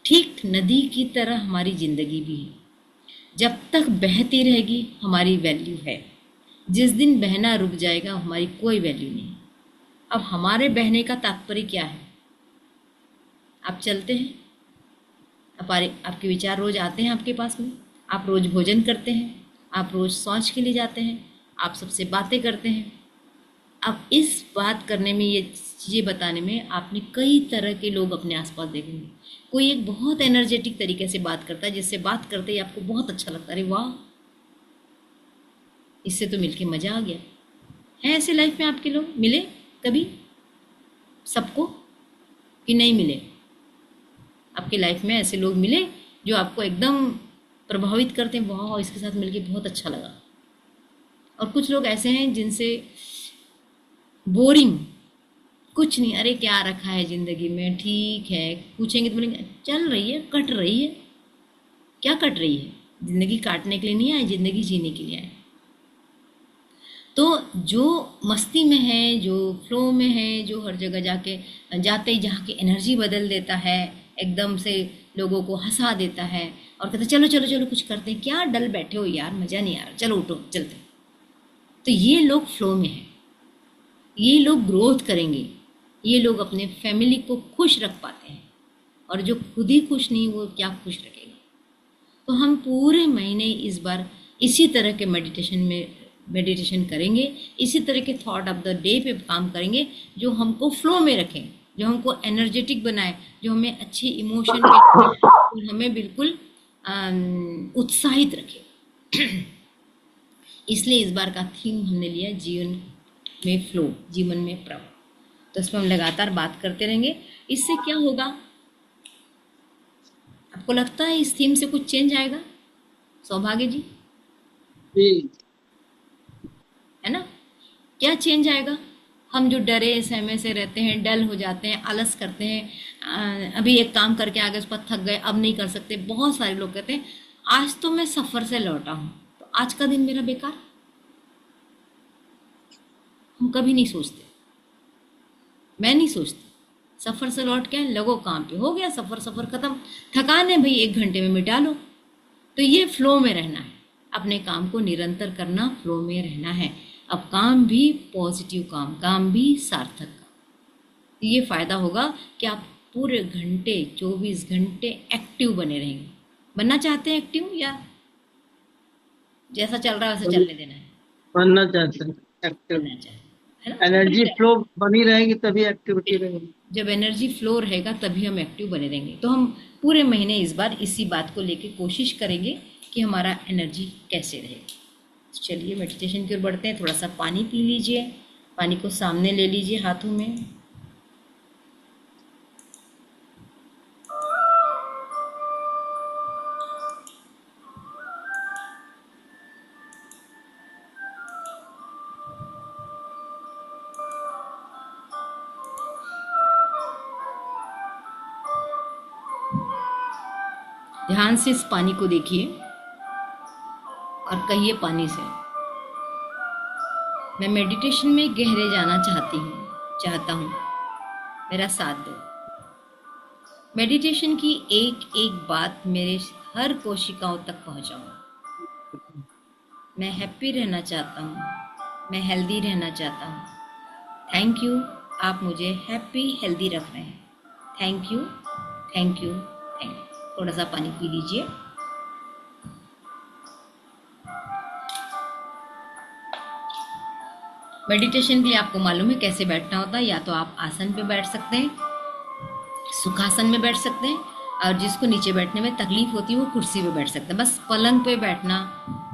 ठीक नदी की तरह हमारी जिंदगी भी है। जब तक बहती रहेगी हमारी वैल्यू है, जिस दिन बहना रुक जाएगा हमारी कोई वैल्यू नहीं। अब हमारे बहने का तात्पर्य क्या है? आप चलते हैं, आपके विचार रोज आते हैं आपके पास में, आप रोज भोजन करते हैं, आप रोज शौच के लिए जाते हैं, आप सबसे बातें करते हैं। अब इस बात करने में, ये चीज़ें बताने में आपने कई तरह के लोग अपने आसपास देखेंगे। कोई एक बहुत एनर्जेटिक तरीके से बात करता है, जिससे बात करते ही आपको बहुत अच्छा लगता है, अरे वाह, इससे तो मिलके मज़ा आ गया। है ऐसे लाइफ में आपके लोग मिले कभी सबको कि नहीं मिले? आपके लाइफ में ऐसे लोग मिले जो आपको एकदम प्रभावित करते हैं, वाह इसके साथ मिलके बहुत अच्छा लगा। और कुछ लोग ऐसे हैं जिनसे बोरिंग, कुछ नहीं, अरे क्या रखा है ज़िंदगी में, ठीक है, पूछेंगे तो बोलेंगे चल रही है, कट रही है। क्या कट रही है? ज़िंदगी काटने के लिए नहीं आए, ज़िंदगी जीने के लिए आए। तो जो मस्ती में है, जो फ्लो में है, जो हर जगह जाते ही जहाँ की एनर्जी बदल देता है, एकदम से लोगों को हंसा देता है और कहते चलो चलो चलो कुछ करते हैं, क्या डल बैठे हो यार, मज़ा नहीं आ रहा, चलो उठो चलते। तो ये लोग फ्लो में हैं, ये लोग ग्रोथ करेंगे, ये लोग अपने फैमिली को खुश रख पाते हैं। और जो खुद ही खुश नहीं, वो क्या खुश रखेगा? तो हम पूरे महीने इस बार इसी तरह के मेडिटेशन करेंगे, इसी तरह के थॉट ऑफ द डे पे काम करेंगे, जो हमको फ्लो में रखें, जो हमको एनर्जेटिक बनाए, जो हमें अच्छे इमोशन में और हमें बिल्कुल उत्साहित रखे। इसलिए इस बार का थीम हमने लिया जीवन में फ्लो, जीवन में प्रवाह। तो इस पर हम लगातार बात करते रहेंगे। इससे क्या होगा? आपको लगता है इस थीम से कुछ चेंज आएगा सौभाग्य जी? जी, है ना? क्या चेंज आएगा? हम जो डरे सहमे से रहते हैं, डल हो जाते हैं, आलस करते हैं, अभी एक काम करके आगे उस पर थक गए, अब नहीं कर सकते। बहुत सारे लोग कहते हैं आज तो मैं सफ़र से लौटा हूँ, तो आज का दिन मेरा बेकार। हम कभी नहीं सोचते, मैं नहीं सोचती। सफ़र से लौट के लगो काम पे, हो गया सफ़र ख़त्म, थकान है भाई 1 घंटे में मिटा लो। तो ये फ्लो में रहना है, अपने काम को निरंतर करना, फ्लो में रहना है। अब काम भी पॉजिटिव काम भी सार्थक काम। तो ये फ़ायदा होगा कि आप पूरे घंटे 24 घंटे एक्टिव बने रहेंगे। बनना चाहते हैं एक्टिव, या जैसा चल रहा है वैसे चलने देना है? बनना चाहते हैं एक्टिव। बनना चाहिए, है ना? एनर्जी फ्लो बनी रहेगी तभी एक्टिविटी रहेगी। जब एनर्जी फ्लो रहेगा तभी हम एक्टिव बने रहेंगे। तो हम पूरे महीने इस बार इसी बात को लेके कोशिश करेंगे कि हमारा एनर्जी कैसे रहेगी। तो चलिए मेडिटेशन की ओर बढ़ते हैं। थोड़ा सा पानी पी लीजिए, पानी को सामने ले लीजिए हाथों में। ध्यान से इस पानी को देखिए और कहिए पानी से, मैं मेडिटेशन में गहरे जाना चाहता हूँ, मेरा साथ दो। मेडिटेशन की एक एक बात मेरे हर कोशिकाओं तक पहुँचाओ। मैं हैप्पी रहना चाहता हूँ, मैं हेल्दी रहना चाहता हूँ। थैंक यू, आप मुझे हैप्पी हेल्दी रख रहे हैं। Thank you thank you thank you. थोड़ा सा पानी पी लीजिए। मेडिटेशन के लिए आपको मालूम है कैसे बैठना होता है। या तो आप आसन पे बैठ सकते हैं, सुखासन में बैठ सकते हैं, और जिसको नीचे बैठने में तकलीफ होती है वो कुर्सी पे बैठ सकते हैं। बस पलंग पे बैठना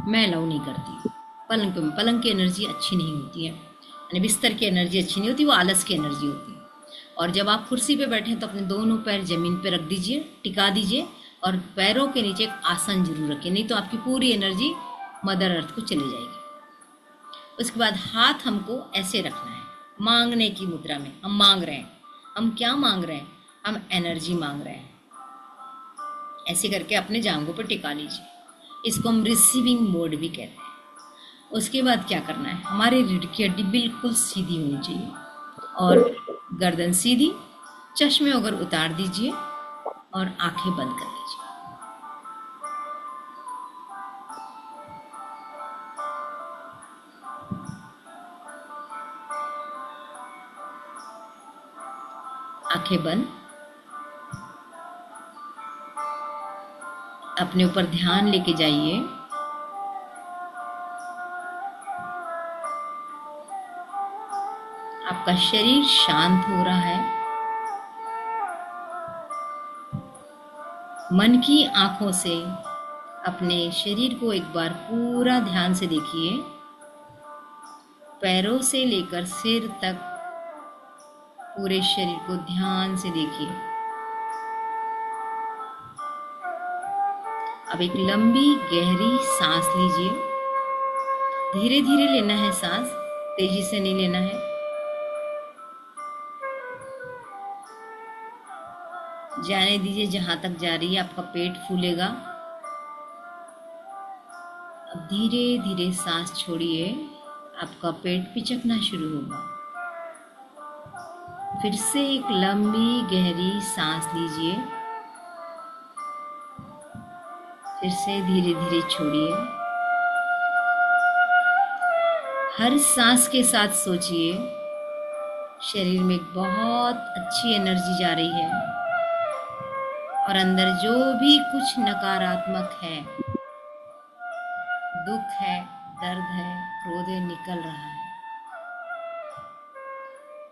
मैं अलाउ नहीं करती। पलंग की एनर्जी अच्छी नहीं होती है, यानी बिस्तर की एनर्जी अच्छी नहीं होती, वो आलस की एनर्जी होती है। और जब आप कुर्सी पे बैठें तो अपने दोनों पैर जमीन पे रख दीजिए, टिका दीजिए, और पैरों के नीचे एक आसन जरूर रखिए, नहीं तो आपकी पूरी एनर्जी मदर अर्थ को चली जाएगी। उसके बाद हाथ हमको ऐसे रखना है, मांगने की मुद्रा में। हम मांग रहे हैं, हम क्या मांग रहे हैं? हम एनर्जी मांग रहे हैं। ऐसे करके अपने जांघों पर टिका लीजिए। इसको हम रिसीविंग मोड भी कहते हैं। उसके बाद क्या करना है? हमारी रीढ़ की हड्डी बिल्कुल सीधी होनी चाहिए और गर्दन सीधी। चश्मे अगर उतार दीजिए और आंखें बंद कर लीजिए। आंखें बंद। अपने ऊपर ध्यान लेके जाइए। आपका शरीर शांत हो रहा है। मन की आंखों से अपने शरीर को एक बार पूरा ध्यान से देखिए। पैरों से लेकर सिर तक पूरे शरीर को ध्यान से देखिए। अब एक लंबी गहरी सांस लीजिए। धीरे धीरे लेना है सांस, तेजी से नहीं लेना है। जाने दीजिए जहां तक जा रही है। आपका पेट फूलेगा। अब धीरे धीरे सांस छोड़िए। आपका पेट पिचकना शुरू होगा। फिर से एक लंबी गहरी सांस लीजिए। फिर से धीरे धीरे छोड़िए। हर सांस के साथ सोचिए शरीर में एक बहुत अच्छी एनर्जी जा रही है और अंदर जो भी कुछ नकारात्मक है, दुख है, दर्द है, क्रोध है, निकल रहा है।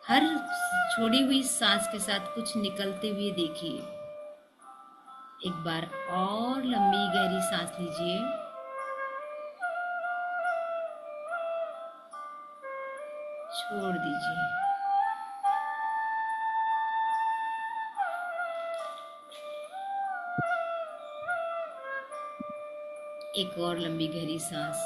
हर छोड़ी हुई सांस के साथ कुछ निकलते हुए देखिए। एक बार और लंबी गहरी सांस लीजिए। छोड़ दीजिए। एक और लंबी गहरी सांस।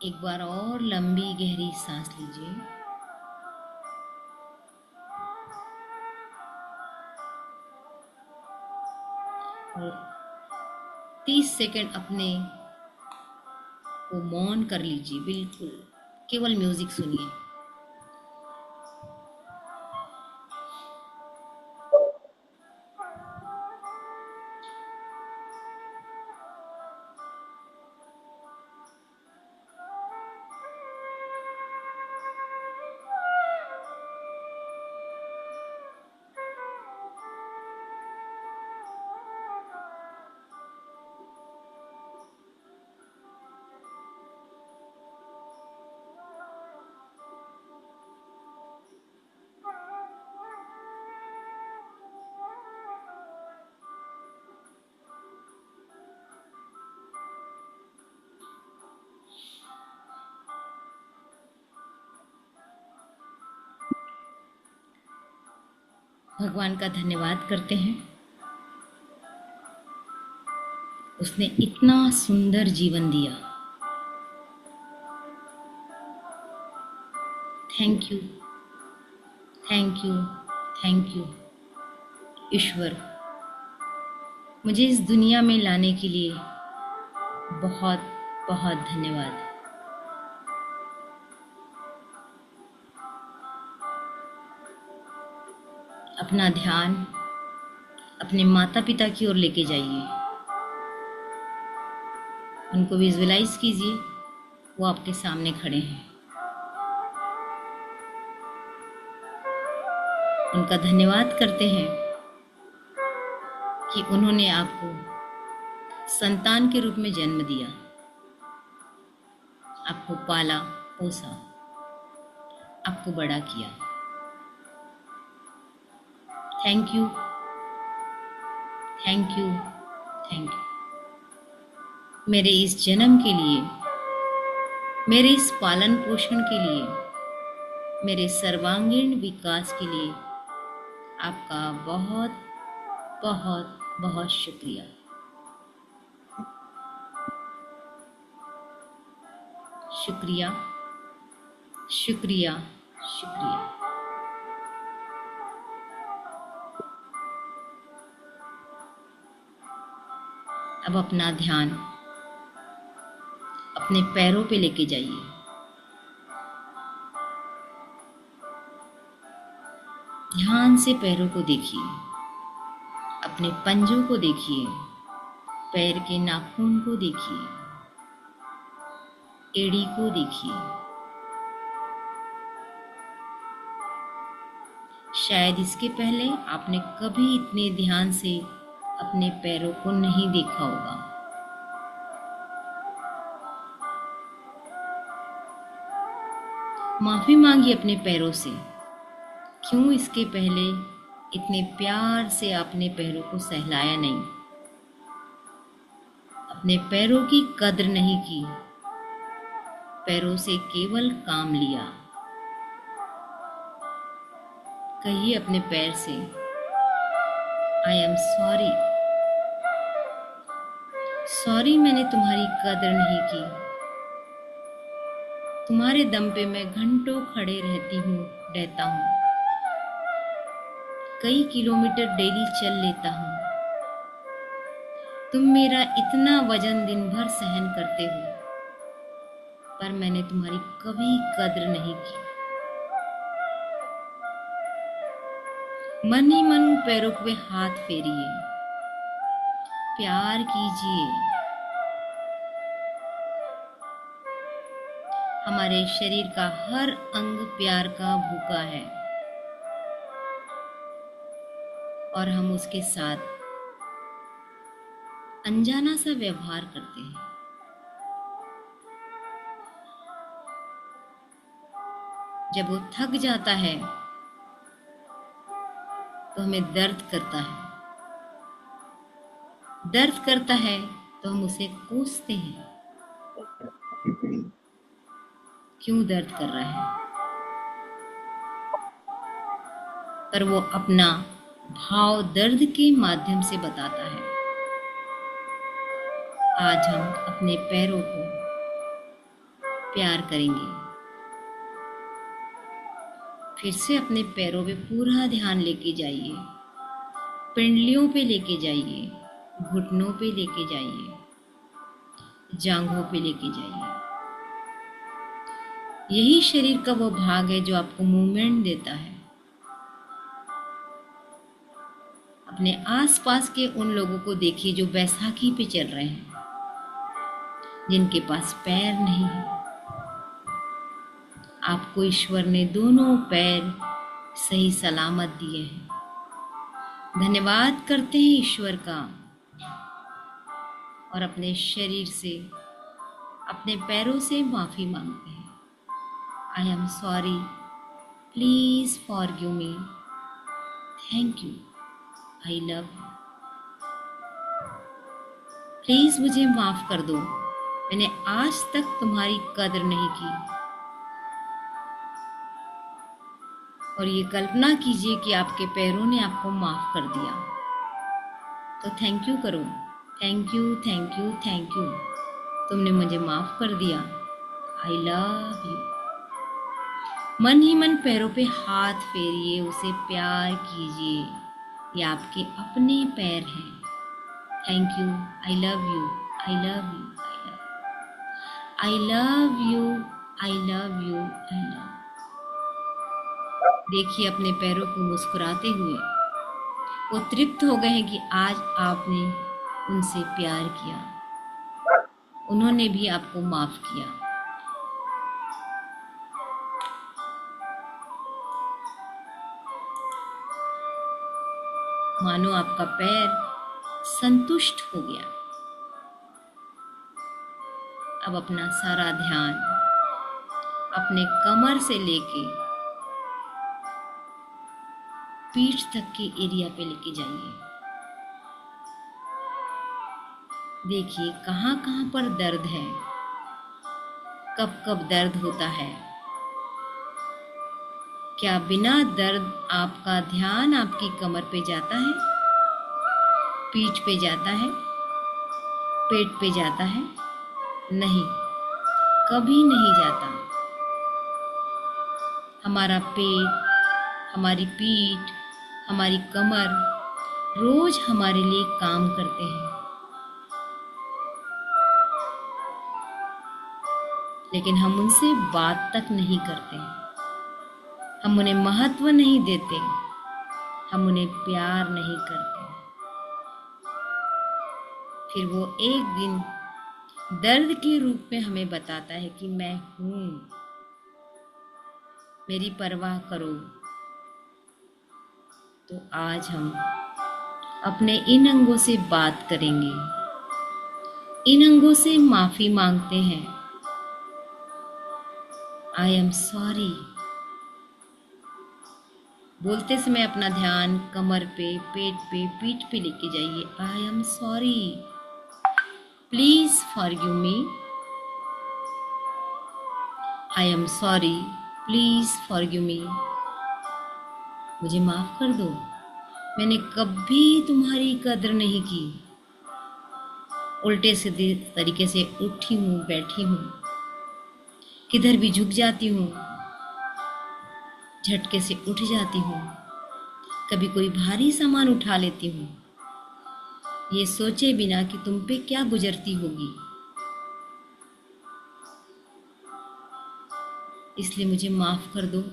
एक बार और लंबी गहरी सांस लीजिए। और 30 सेकंड अपने को मौन कर लीजिए। बिल्कुल केवल म्यूजिक सुनिए। भगवान का धन्यवाद करते हैं। उसने इतना सुंदर जीवन दिया। Thank you, thank you, thank you ईश्वर, मुझे इस दुनिया में लाने के लिए बहुत बहुत धन्यवाद। अपना ध्यान अपने माता पिता की ओर लेके जाइए। उनको विजुअलाइज कीजिए, वो आपके सामने खड़े हैं। उनका धन्यवाद करते हैं कि उन्होंने आपको संतान के रूप में जन्म दिया, आपको पाला पोसा, आपको बड़ा किया। Thank you, thank you, thank you. मेरे इस जन्म के लिए, मेरे इस पालन पोषण के लिए, मेरे सर्वांगीण विकास के लिए आपका बहुत बहुत बहुत शुक्रिया। शुक्रिया, शुक्रिया, शुक्रिया। अब अपना ध्यान अपने पैरों पे लेके जाइए। ध्यान से पैरों को देखिए। अब अपने पंजों को देखिए, पैर के नाखून को देखिए, एड़ी को देखिए। शायद इसके पहले आपने कभी इतने ध्यान से अपने पैरों को नहीं देखा होगा। माफी मांगिए अपने पैरों से। क्यों इसके पहले इतने प्यार से आपने पैरों को सहलाया नहीं, अपने पैरों की कद्र नहीं की, पैरों से केवल काम लिया। कहिए अपने पैर से, आई एम सॉरी, सॉरी मैंने तुम्हारी कद्र नहीं की। तुम्हारे दम पे मैं घंटों खड़े रहता हूँ, कई किलोमीटर डेली चल लेता हूँ। तुम मेरा इतना वजन दिन भर सहन करते हो, पर मैंने तुम्हारी कभी कद्र नहीं की। मन ही मन पैरों पे हाथ फेरिए, प्यार कीजिए। हमारे शरीर का हर अंग प्यार का भूखा है और हम उसके साथ अनजाना सा व्यवहार करते हैं। जब वो थक जाता है तो हमें दर्द करता है, दर्द करता है तो हम उसे कोसते हैं। क्यों दर्द कर रहा है? पर वो अपना भाव दर्द के माध्यम से बताता है। आज हम अपने पैरों को प्यार करेंगे। फिर से अपने पैरों पे पूरा ध्यान लेके जाइए, पिंडलियों पे लेके जाइए, घुटनों पे लेके जाइए, जांघों पे लेके जाइए। यही शरीर का वो भाग है जो आपको मूवमेंट देता है। अपने आसपास के उन लोगों को देखिए जो बैसाखी पे चल रहे हैं, जिनके पास पैर नहीं है। आपको ईश्वर ने दोनों पैर सही सलामत दिए हैं। धन्यवाद करते हैं ईश्वर का और अपने शरीर से, अपने पैरों से माफी मांगते हैं। I am sorry. Please forgive me. Thank you. I love you. Please मुझे माफ कर दो, मैंने आज तक तुम्हारी कद्र नहीं की। और ये कल्पना कीजिए कि आपके पैरों ने आपको माफ कर दिया, तो थैंक यू करो। Thank you, thank you, thank you, तुमने मुझे माफ कर दिया। I love you. मन ही मन पैरों पे हाथ फेरिए, उसे प्यार कीजिए। ये आपके अपने पैर हैं। Thank you, I love you, I love you, I love you, I love you, I love. देखिए अपने पैरों को मुस्कुराते हुए, वो तृप्त हो गए हैं कि आज आपने उनसे प्यार किया, उन्होंने भी आपको माफ किया। मानो आपका पैर संतुष्ट हो गया। अब अपना सारा ध्यान अपने कमर से लेके पीठ तक के एरिया पे लेके जाइए। देखिए कहाँ कहाँ पर दर्द है, कब कब दर्द होता है। क्या बिना दर्द आपका ध्यान आपकी कमर पे जाता है, पीठ पे जाता है, पेट पे जाता है? नहीं, कभी नहीं जाता। हमारा पेट, हमारी पीठ, हमारी कमर रोज हमारे लिए काम करते हैं, लेकिन हम उनसे बात तक नहीं करते। हम उन्हें महत्व नहीं देते, हम उन्हें प्यार नहीं करते। फिर वो एक दिन दर्द के रूप में हमें बताता है कि मैं हूं, मेरी परवाह करो। तो आज हम अपने इन अंगों से बात करेंगे, इन अंगों से माफी मांगते हैं। I am sorry. बोलते समय अपना ध्यान कमर पे, पेट पे, पीठ पे लेके जाइए। I am sorry, please forgive me. I am sorry, please forgive me. मुझे माफ कर दो, मैंने कभी तुम्हारी कदर नहीं की। उल्टे सीधे तरीके से उठी हूँ, बैठी हूँ, किधर भी झुक जाती हूँ, झटके से उठ जाती हूँ, कभी कोई भारी सामान उठा लेती हूँ, ये सोचे बिना कि तुम पे क्या गुजरती होगी। इसलिए मुझे माफ कर दो,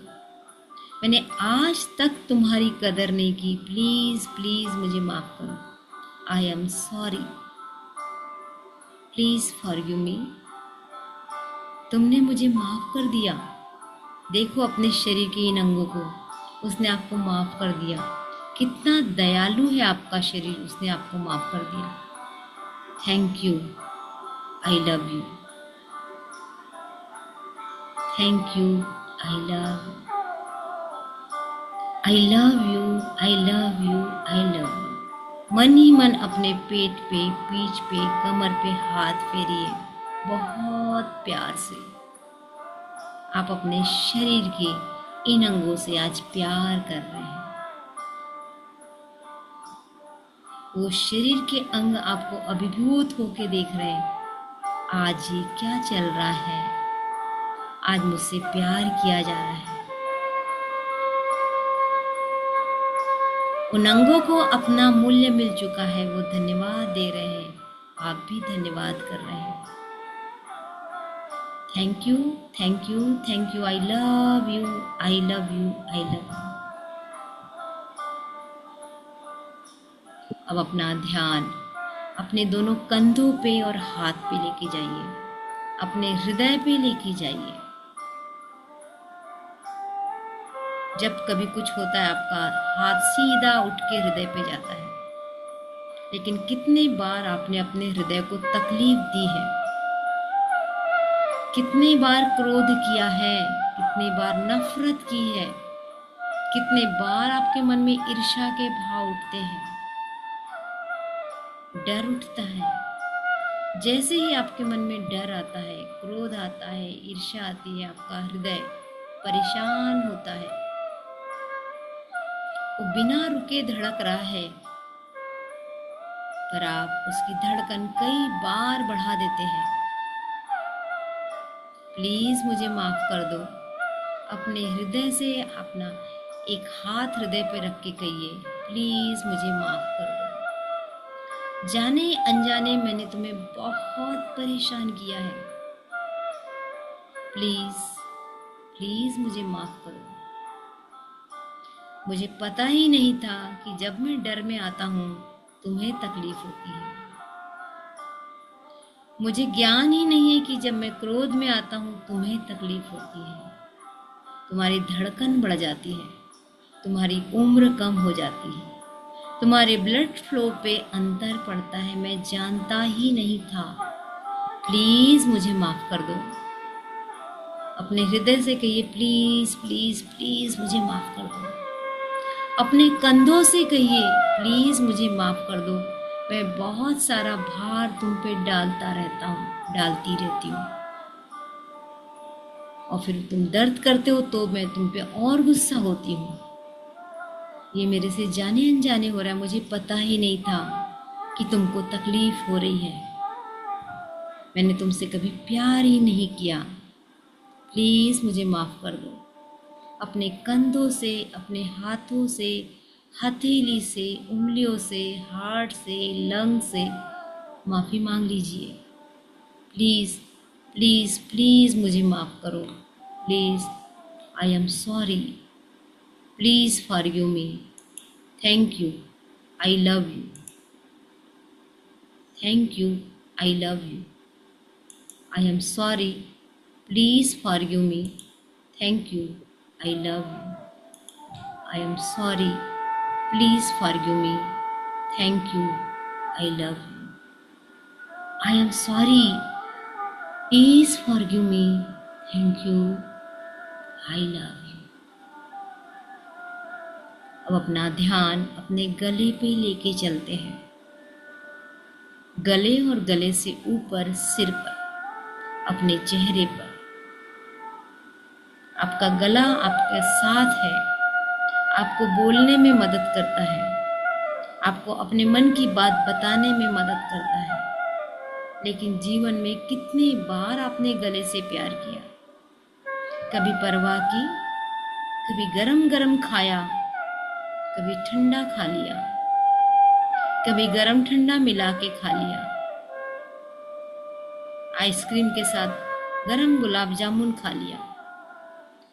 मैंने आज तक तुम्हारी कदर नहीं की। प्लीज प्लीज मुझे माफ करो। I am sorry, please forgive me. तुमने मुझे माफ कर दिया। देखो अपने शरीर के इन अंगों को, उसने आपको माफ कर दिया। कितना दयालु है आपका शरीर, उसने आपको माफ कर दिया। Thank you, I love you. Thank you, I love you. I love you, I love you, I love you. मन ही मन अपने पेट पे, पीठ पे, कमर पे हाथ फेरिए बहुत प्यार से। आप अपने शरीर के इन अंगों से आज प्यार कर रहे हैं। वो शरीर के अंग आपको अभिभूत होके देख रहे हैं। आज ये क्या चल रहा है? आज मुझसे प्यार किया जा रहा है। उन अंगों को अपना मूल्य मिल चुका है, वो धन्यवाद दे रहे हैं। आप भी धन्यवाद कर रहे हैं। Thank you, thank you, thank you. I love you, I love you, I love you. अब अपना ध्यान अपने दोनों कंधों पे और हाथ पे लेके जाइए, अपने हृदय पे लेके जाइए। जब कभी कुछ होता है, आपका हाथ सीधा उठ के हृदय पे जाता है, लेकिन कितने बार आपने अपने हृदय को तकलीफ दी है? कितने बार क्रोध किया है? कितने बार नफरत की है? कितने बार आपके मन में ईर्ष्या के भाव उठते हैं, डर उठता है? जैसे ही आपके मन में डर आता है, क्रोध आता है, ईर्ष्या आती है, आपका हृदय परेशान होता है। वो बिना रुके धड़क रहा है, पर आप उसकी धड़कन कई बार बढ़ा देते हैं। प्लीज मुझे माफ कर दो। अपने हृदय से अपना एक हाथ हृदय पे रख के कहिए, प्लीज मुझे माफ कर दो। जाने अनजाने मैंने तुम्हें बहुत परेशान किया है। प्लीज प्लीज मुझे माफ करो। मुझे पता ही नहीं था कि जब मैं डर में आता हूँ तुम्हें तकलीफ होती है। मुझे ज्ञान ही नहीं है कि जब मैं क्रोध में आता हूँ तुम्हें तकलीफ होती है। तुम्हारी धड़कन बढ़ जाती है, तुम्हारी उम्र कम हो जाती है, तुम्हारे ब्लड फ्लो पे अंतर पड़ता है। मैं जानता ही नहीं था। प्लीज मुझे माफ कर दो। अपने हृदय से कहिए, प्लीज प्लीज प्लीज मुझे माफ कर दो। अपने कंधों से कहिए, प्लीज मुझे माफ कर दो। मैं बहुत सारा भार तुम पे डालता रहता हूँ, डालती रहती हूँ, और फिर तुम दर्द करते हो तो मैं तुम पे और गुस्सा होती हूँ। ये मेरे से जाने अनजाने हो रहा है। मुझे पता ही नहीं था कि तुमको तकलीफ हो रही है। मैंने तुमसे कभी प्यार ही नहीं किया। प्लीज मुझे माफ कर दो। अपने कंधों से, अपने हाथों से, हथेली से, उंगलियों से, हार्ट से, लंग से माफी मांग लीजिए। प्लीज प्लीज प्लीज मुझे माफ करो। Please, I am sorry, please forgive me. Thank you, I love you. Thank you, I love you. I am sorry, please forgive me, thank you, I love you. I am sorry, please forgive me, thank you, I love you. I am sorry, please forgive me, thank you, I love you. अब अपना ध्यान अपने गले पे लेके चलते हैं। गले और गले से ऊपर सिर पर, अपने चेहरे पर। आपका गला आपके साथ है, आपको बोलने में मदद करता है, आपको अपने मन की बात बताने में मदद करता है। लेकिन जीवन में कितनी बार आपने गले से प्यार किया? कभी परवाह की, कभी गरम गरम खाया, कभी ठंडा खा लिया, कभी गरम ठंडा मिला के खा लिया, आइसक्रीम के साथ गरम गुलाब जामुन खा लिया।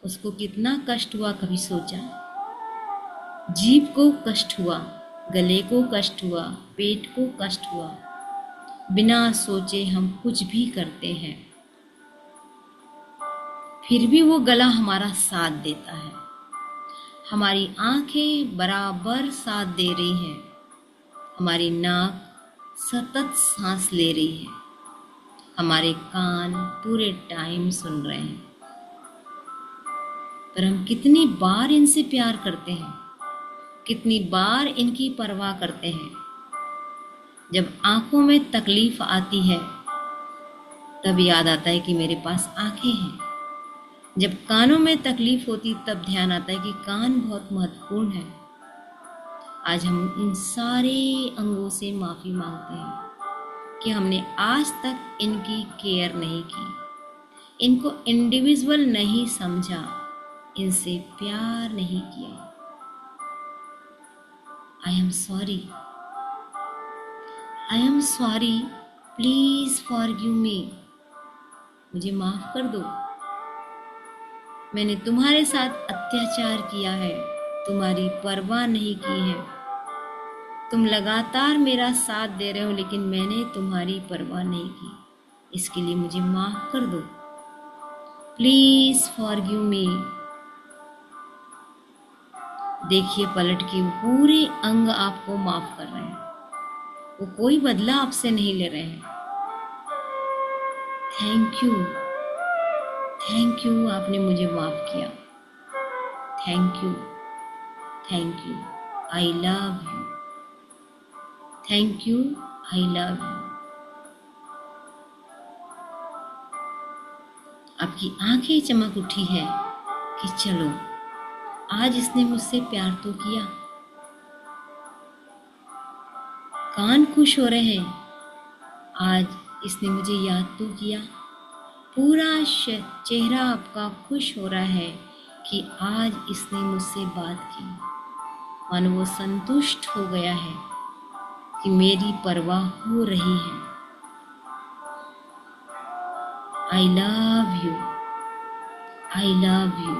उसको कितना कष्ट हुआ कभी सोचा? जीभ को कष्ट हुआ, गले को कष्ट हुआ, पेट को कष्ट हुआ। बिना सोचे हम कुछ भी करते हैं, फिर भी वो गला हमारा साथ देता है। हमारी आंखें बराबर साथ दे रही हैं, हमारी नाक सतत सांस ले रही है, हमारे कान पूरे टाइम सुन रहे हैं। पर हम कितनी बार इनसे प्यार करते हैं, कितनी बार इनकी परवाह करते हैं। जब आंखों में तकलीफ आती है तब याद आता है कि मेरे पास आंखें हैं। जब कानों में तकलीफ होती तब ध्यान आता है कि कान बहुत महत्वपूर्ण है। आज हम इन सारे अंगों से माफ़ी मांगते हैं कि हमने आज तक इनकी केयर नहीं की, इनको इंडिविजुअल नहीं समझा, इनसे प्यार नहीं किया। I am sorry, I am sorry, please forgive me. मुझे माफ कर दो, मैंने तुम्हारे साथ अत्याचार किया है, तुम्हारी परवाह नहीं की है। तुम लगातार मेरा साथ दे रहे हो लेकिन मैंने तुम्हारी परवाह नहीं की। इसके लिए मुझे माफ कर दो, प्लीज फॉरगिव मी। देखिए पलट के पूरे अंग आपको माफ कर रहे हैं, वो कोई बदला आपसे नहीं ले रहे हैं। थैंक यू, थैंक यू, आपने मुझे माफ किया। Thank you, thank you, I love you. Thank you, I love you. आपकी आंखें चमक उठी है कि चलो आज इसने मुझसे प्यार तो किया। कान खुश हो रहे हैं, आज इसने मुझे याद तो किया। पूरा चेहरा आपका खुश हो रहा है कि आज इसने मुझसे बात की। मानो वो संतुष्ट हो गया है कि मेरी परवाह हो रही है। I love you, I love you.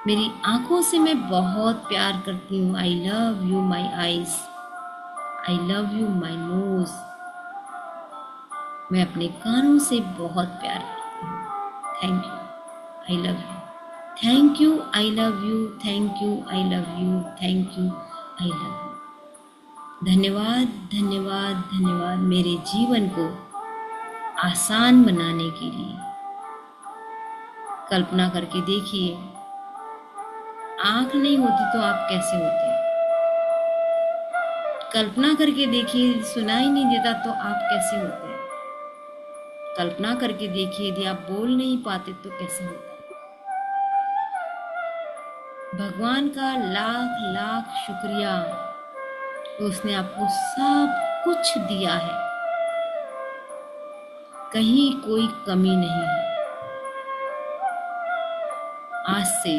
मेरी आंखों से मैं बहुत प्यार करती हूँ। I love you my eyes, I love you my nose. मैं अपने कानों से बहुत प्यार करती हूँ। Thank you, I love you. Thank you, I love you. Thank you, I love you. Thank you, I love you. धन्यवाद, धन्यवाद, धन्यवाद मेरे जीवन को आसान बनाने के लिए। कल्पना करके देखिए, आंख नहीं होती तो आप कैसे होते? कल्पना करके देखिए, सुनाई नहीं देता तो आप कैसे होते? कल्पना करके देखिए, यदि आप बोल नहीं पाते तो कैसे होता? भगवान का लाख लाख शुक्रिया, उसने आपको सब कुछ दिया है, कहीं कोई कमी नहीं है। आज से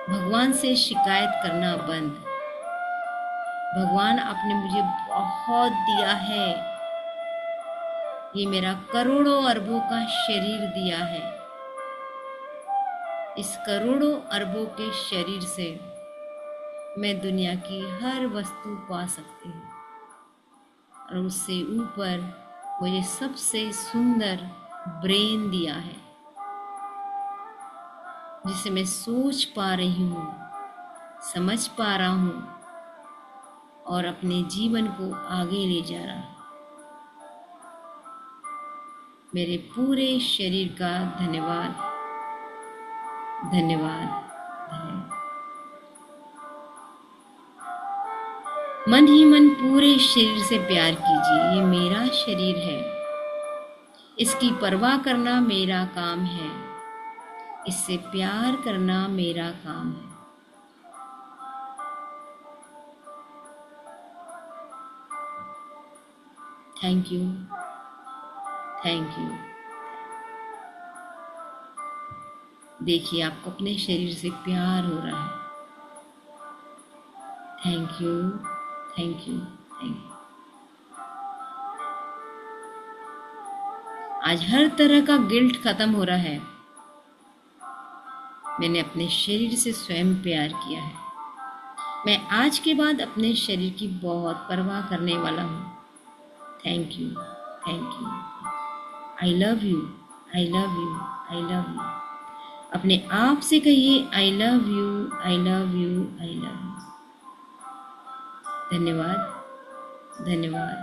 भगवान से शिकायत करना बंद। भगवान आपने मुझे बहुत दिया है, ये मेरा करोड़ों अरबों का शरीर दिया है। इस करोड़ों अरबों के शरीर से मैं दुनिया की हर वस्तु पा सकती हूँ। और उससे ऊपर मुझे सबसे सुंदर ब्रेन दिया है, जिसे मैं सोच पा रही हूँ, समझ पा रहा हूँ और अपने जीवन को आगे ले जा रहा हूँ। मेरे पूरे शरीर का धन्यवाद, धन्यवाद, धन्यवाद। मन ही मन पूरे शरीर से प्यार कीजिए। ये मेरा शरीर है, इसकी परवाह करना मेरा काम है, इससे प्यार करना मेरा काम है। Thank you, thank you. देखिए आपको अपने शरीर से प्यार हो रहा है। Thank you, thank you, thank you. आज हर तरह का गिल्ट खत्म हो रहा है। मैंने अपने शरीर से स्वयं प्यार किया है। मैं आज के बाद अपने शरीर की बहुत परवाह करने वाला हूँ। Thank you, thank you. I love you, I love you, I love you. अपने आप से कहिए I love you, I love you, I love you. धन्यवाद, धन्यवाद।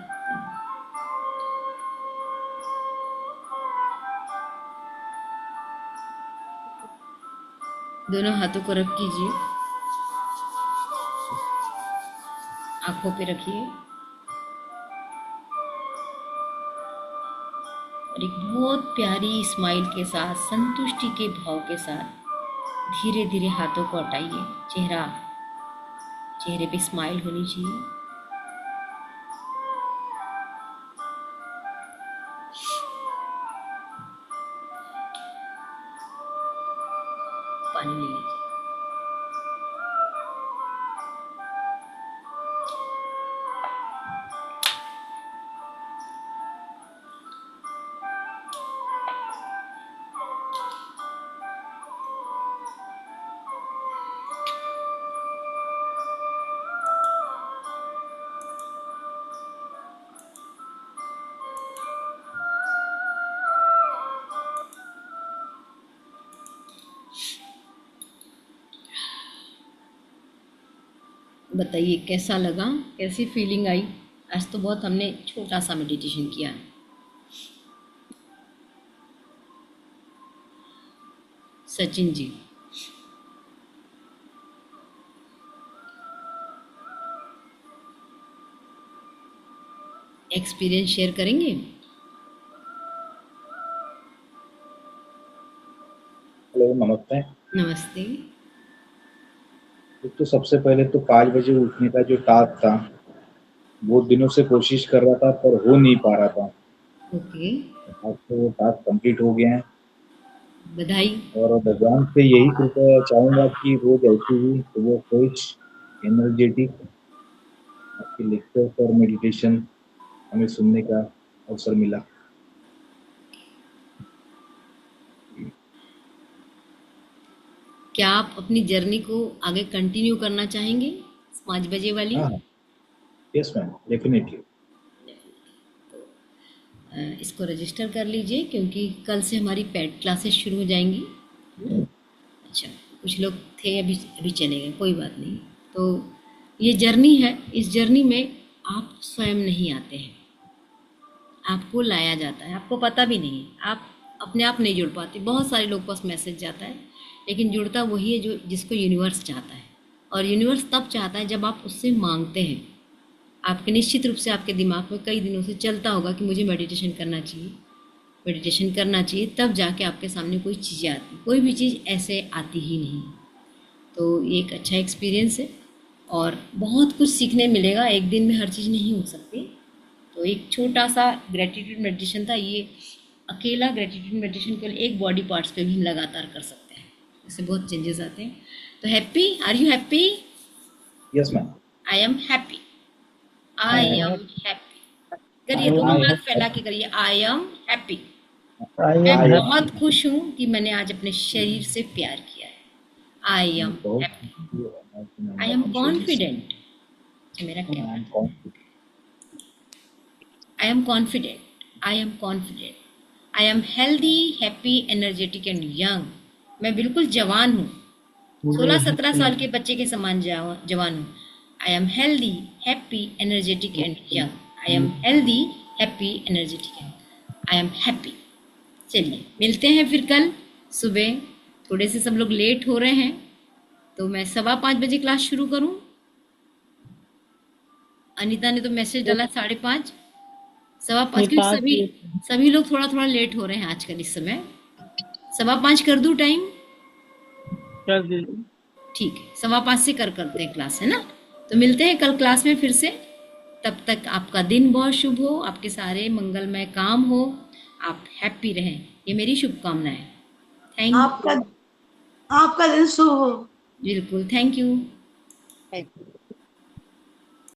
दोनों हाथों को रब कीजिए, आंखों पे रखिए और एक बहुत प्यारी स्माइल के साथ, संतुष्टि के भाव के साथ धीरे धीरे हाथों को हटाइए। चेहरे पे स्माइल होनी चाहिए। पानी ले लीजिए। बताइए कैसा लगा, कैसी फीलिंग आई। आज तो बहुत हमने छोटा सा मेडिटेशन किया है। सचिन जी, एक्सपीरियंस शेयर करेंगे? हेलो, नमस्ते। नमस्ते। एक तो सबसे पहले तो 5 बजे उठने का जो टास्क था, बहुत दिनों से कोशिश कर रहा था पर हो नहीं पा रहा था। ओके, आज तो वो टास्क कंप्लीट हो गया है बधाई। और भगवान से यही कृपा चाहूंगा कि रोज ऐसी ही सुबह फ्रेश, एनर्जेटिक आपके लेक्चर्स और मेडिटेशन हमें सुनने का अवसर मिला। क्या आप अपनी जर्नी को आगे कंटिन्यू करना चाहेंगे 5 बजे वाली? हाँ, यस मैम, डेफिनेटली। इसको रजिस्टर कर लीजिए क्योंकि कल से हमारी पेड क्लासेस शुरू हो जाएंगी। अच्छा, कुछ लोग थे अभी अभी चले गए, कोई बात नहीं। तो ये जर्नी है, इस जर्नी में आप स्वयं नहीं आते हैं, आपको लाया जाता है। आपको पता भी नहीं है, आप अपने आप नहीं जुड़ पाते। बहुत सारे लोग पास मैसेज जाता है, लेकिन जुड़ता वही है जो जिसको यूनिवर्स चाहता है। और यूनिवर्स तब चाहता है जब आप उससे मांगते हैं। आपके निश्चित रूप से आपके दिमाग में कई दिनों से चलता होगा कि मुझे मेडिटेशन करना चाहिए, मेडिटेशन करना चाहिए, तब जाके आपके सामने कोई चीज़ें आती। कोई भी चीज़ ऐसे आती ही नहीं। तो ये एक अच्छा एक्सपीरियंस है और बहुत कुछ सीखने मिलेगा। एक दिन में हर चीज़ नहीं हो सकती। तो एक छोटा सा ग्रेटिट्यूड मेडिटेशन था ये। अकेला ग्रेटिट्यूड मेडिटेशन केवल एक बॉडी पार्ट्स पे भी हम लगातार कर सकते हैं, इससे बहुत चेंजेस आते हैं। तो happy, are you happy? Yes ma'am. I am happy, I am happy. करिए, दोनों हाथ फैला के करिए, आई एम हैप्पी। मैं बहुत खुश हूँ कि मैंने आज अपने शरीर से प्यार किया है। आई am happy, I am confident. मेरा क्या I am confident. I am confident. I am healthy, happy, energetic and young. मैं बिल्कुल जवान हूँ, 16-17 साल के बच्चे के समान जवान हूँ. I am healthy, happy, energetic and young. I am healthy, happy, energetic and I am happy. चलिए मिलते हैं फिर कल सुबह. थोड़े से सब लोग लेट हो रहे हैं, तो मैं 5:15 बजे क्लास शुरू करूं. अनीता ने तो मैसेज डाला 5:30, 5:15, क्योंकि सभी लोग थोड़ा थोड़ा लेट हो रहे हैं आजकल इस समय. 5:15 कर दूं टाइम? कर दीजिए. ठीक है, 5:15 से करते हैं क्लास, है ना. तो मिलते हैं कल क्लास में फिर से. तब तक आपका दिन बहुत शुभ हो, आपके सारे मंगलमय काम हो, आप हैप्पी रहें, ये मेरी शुभकामना है. Thank you. आपका दिन शुभ हो. बिल्कुल, थैंक यू. Thank you.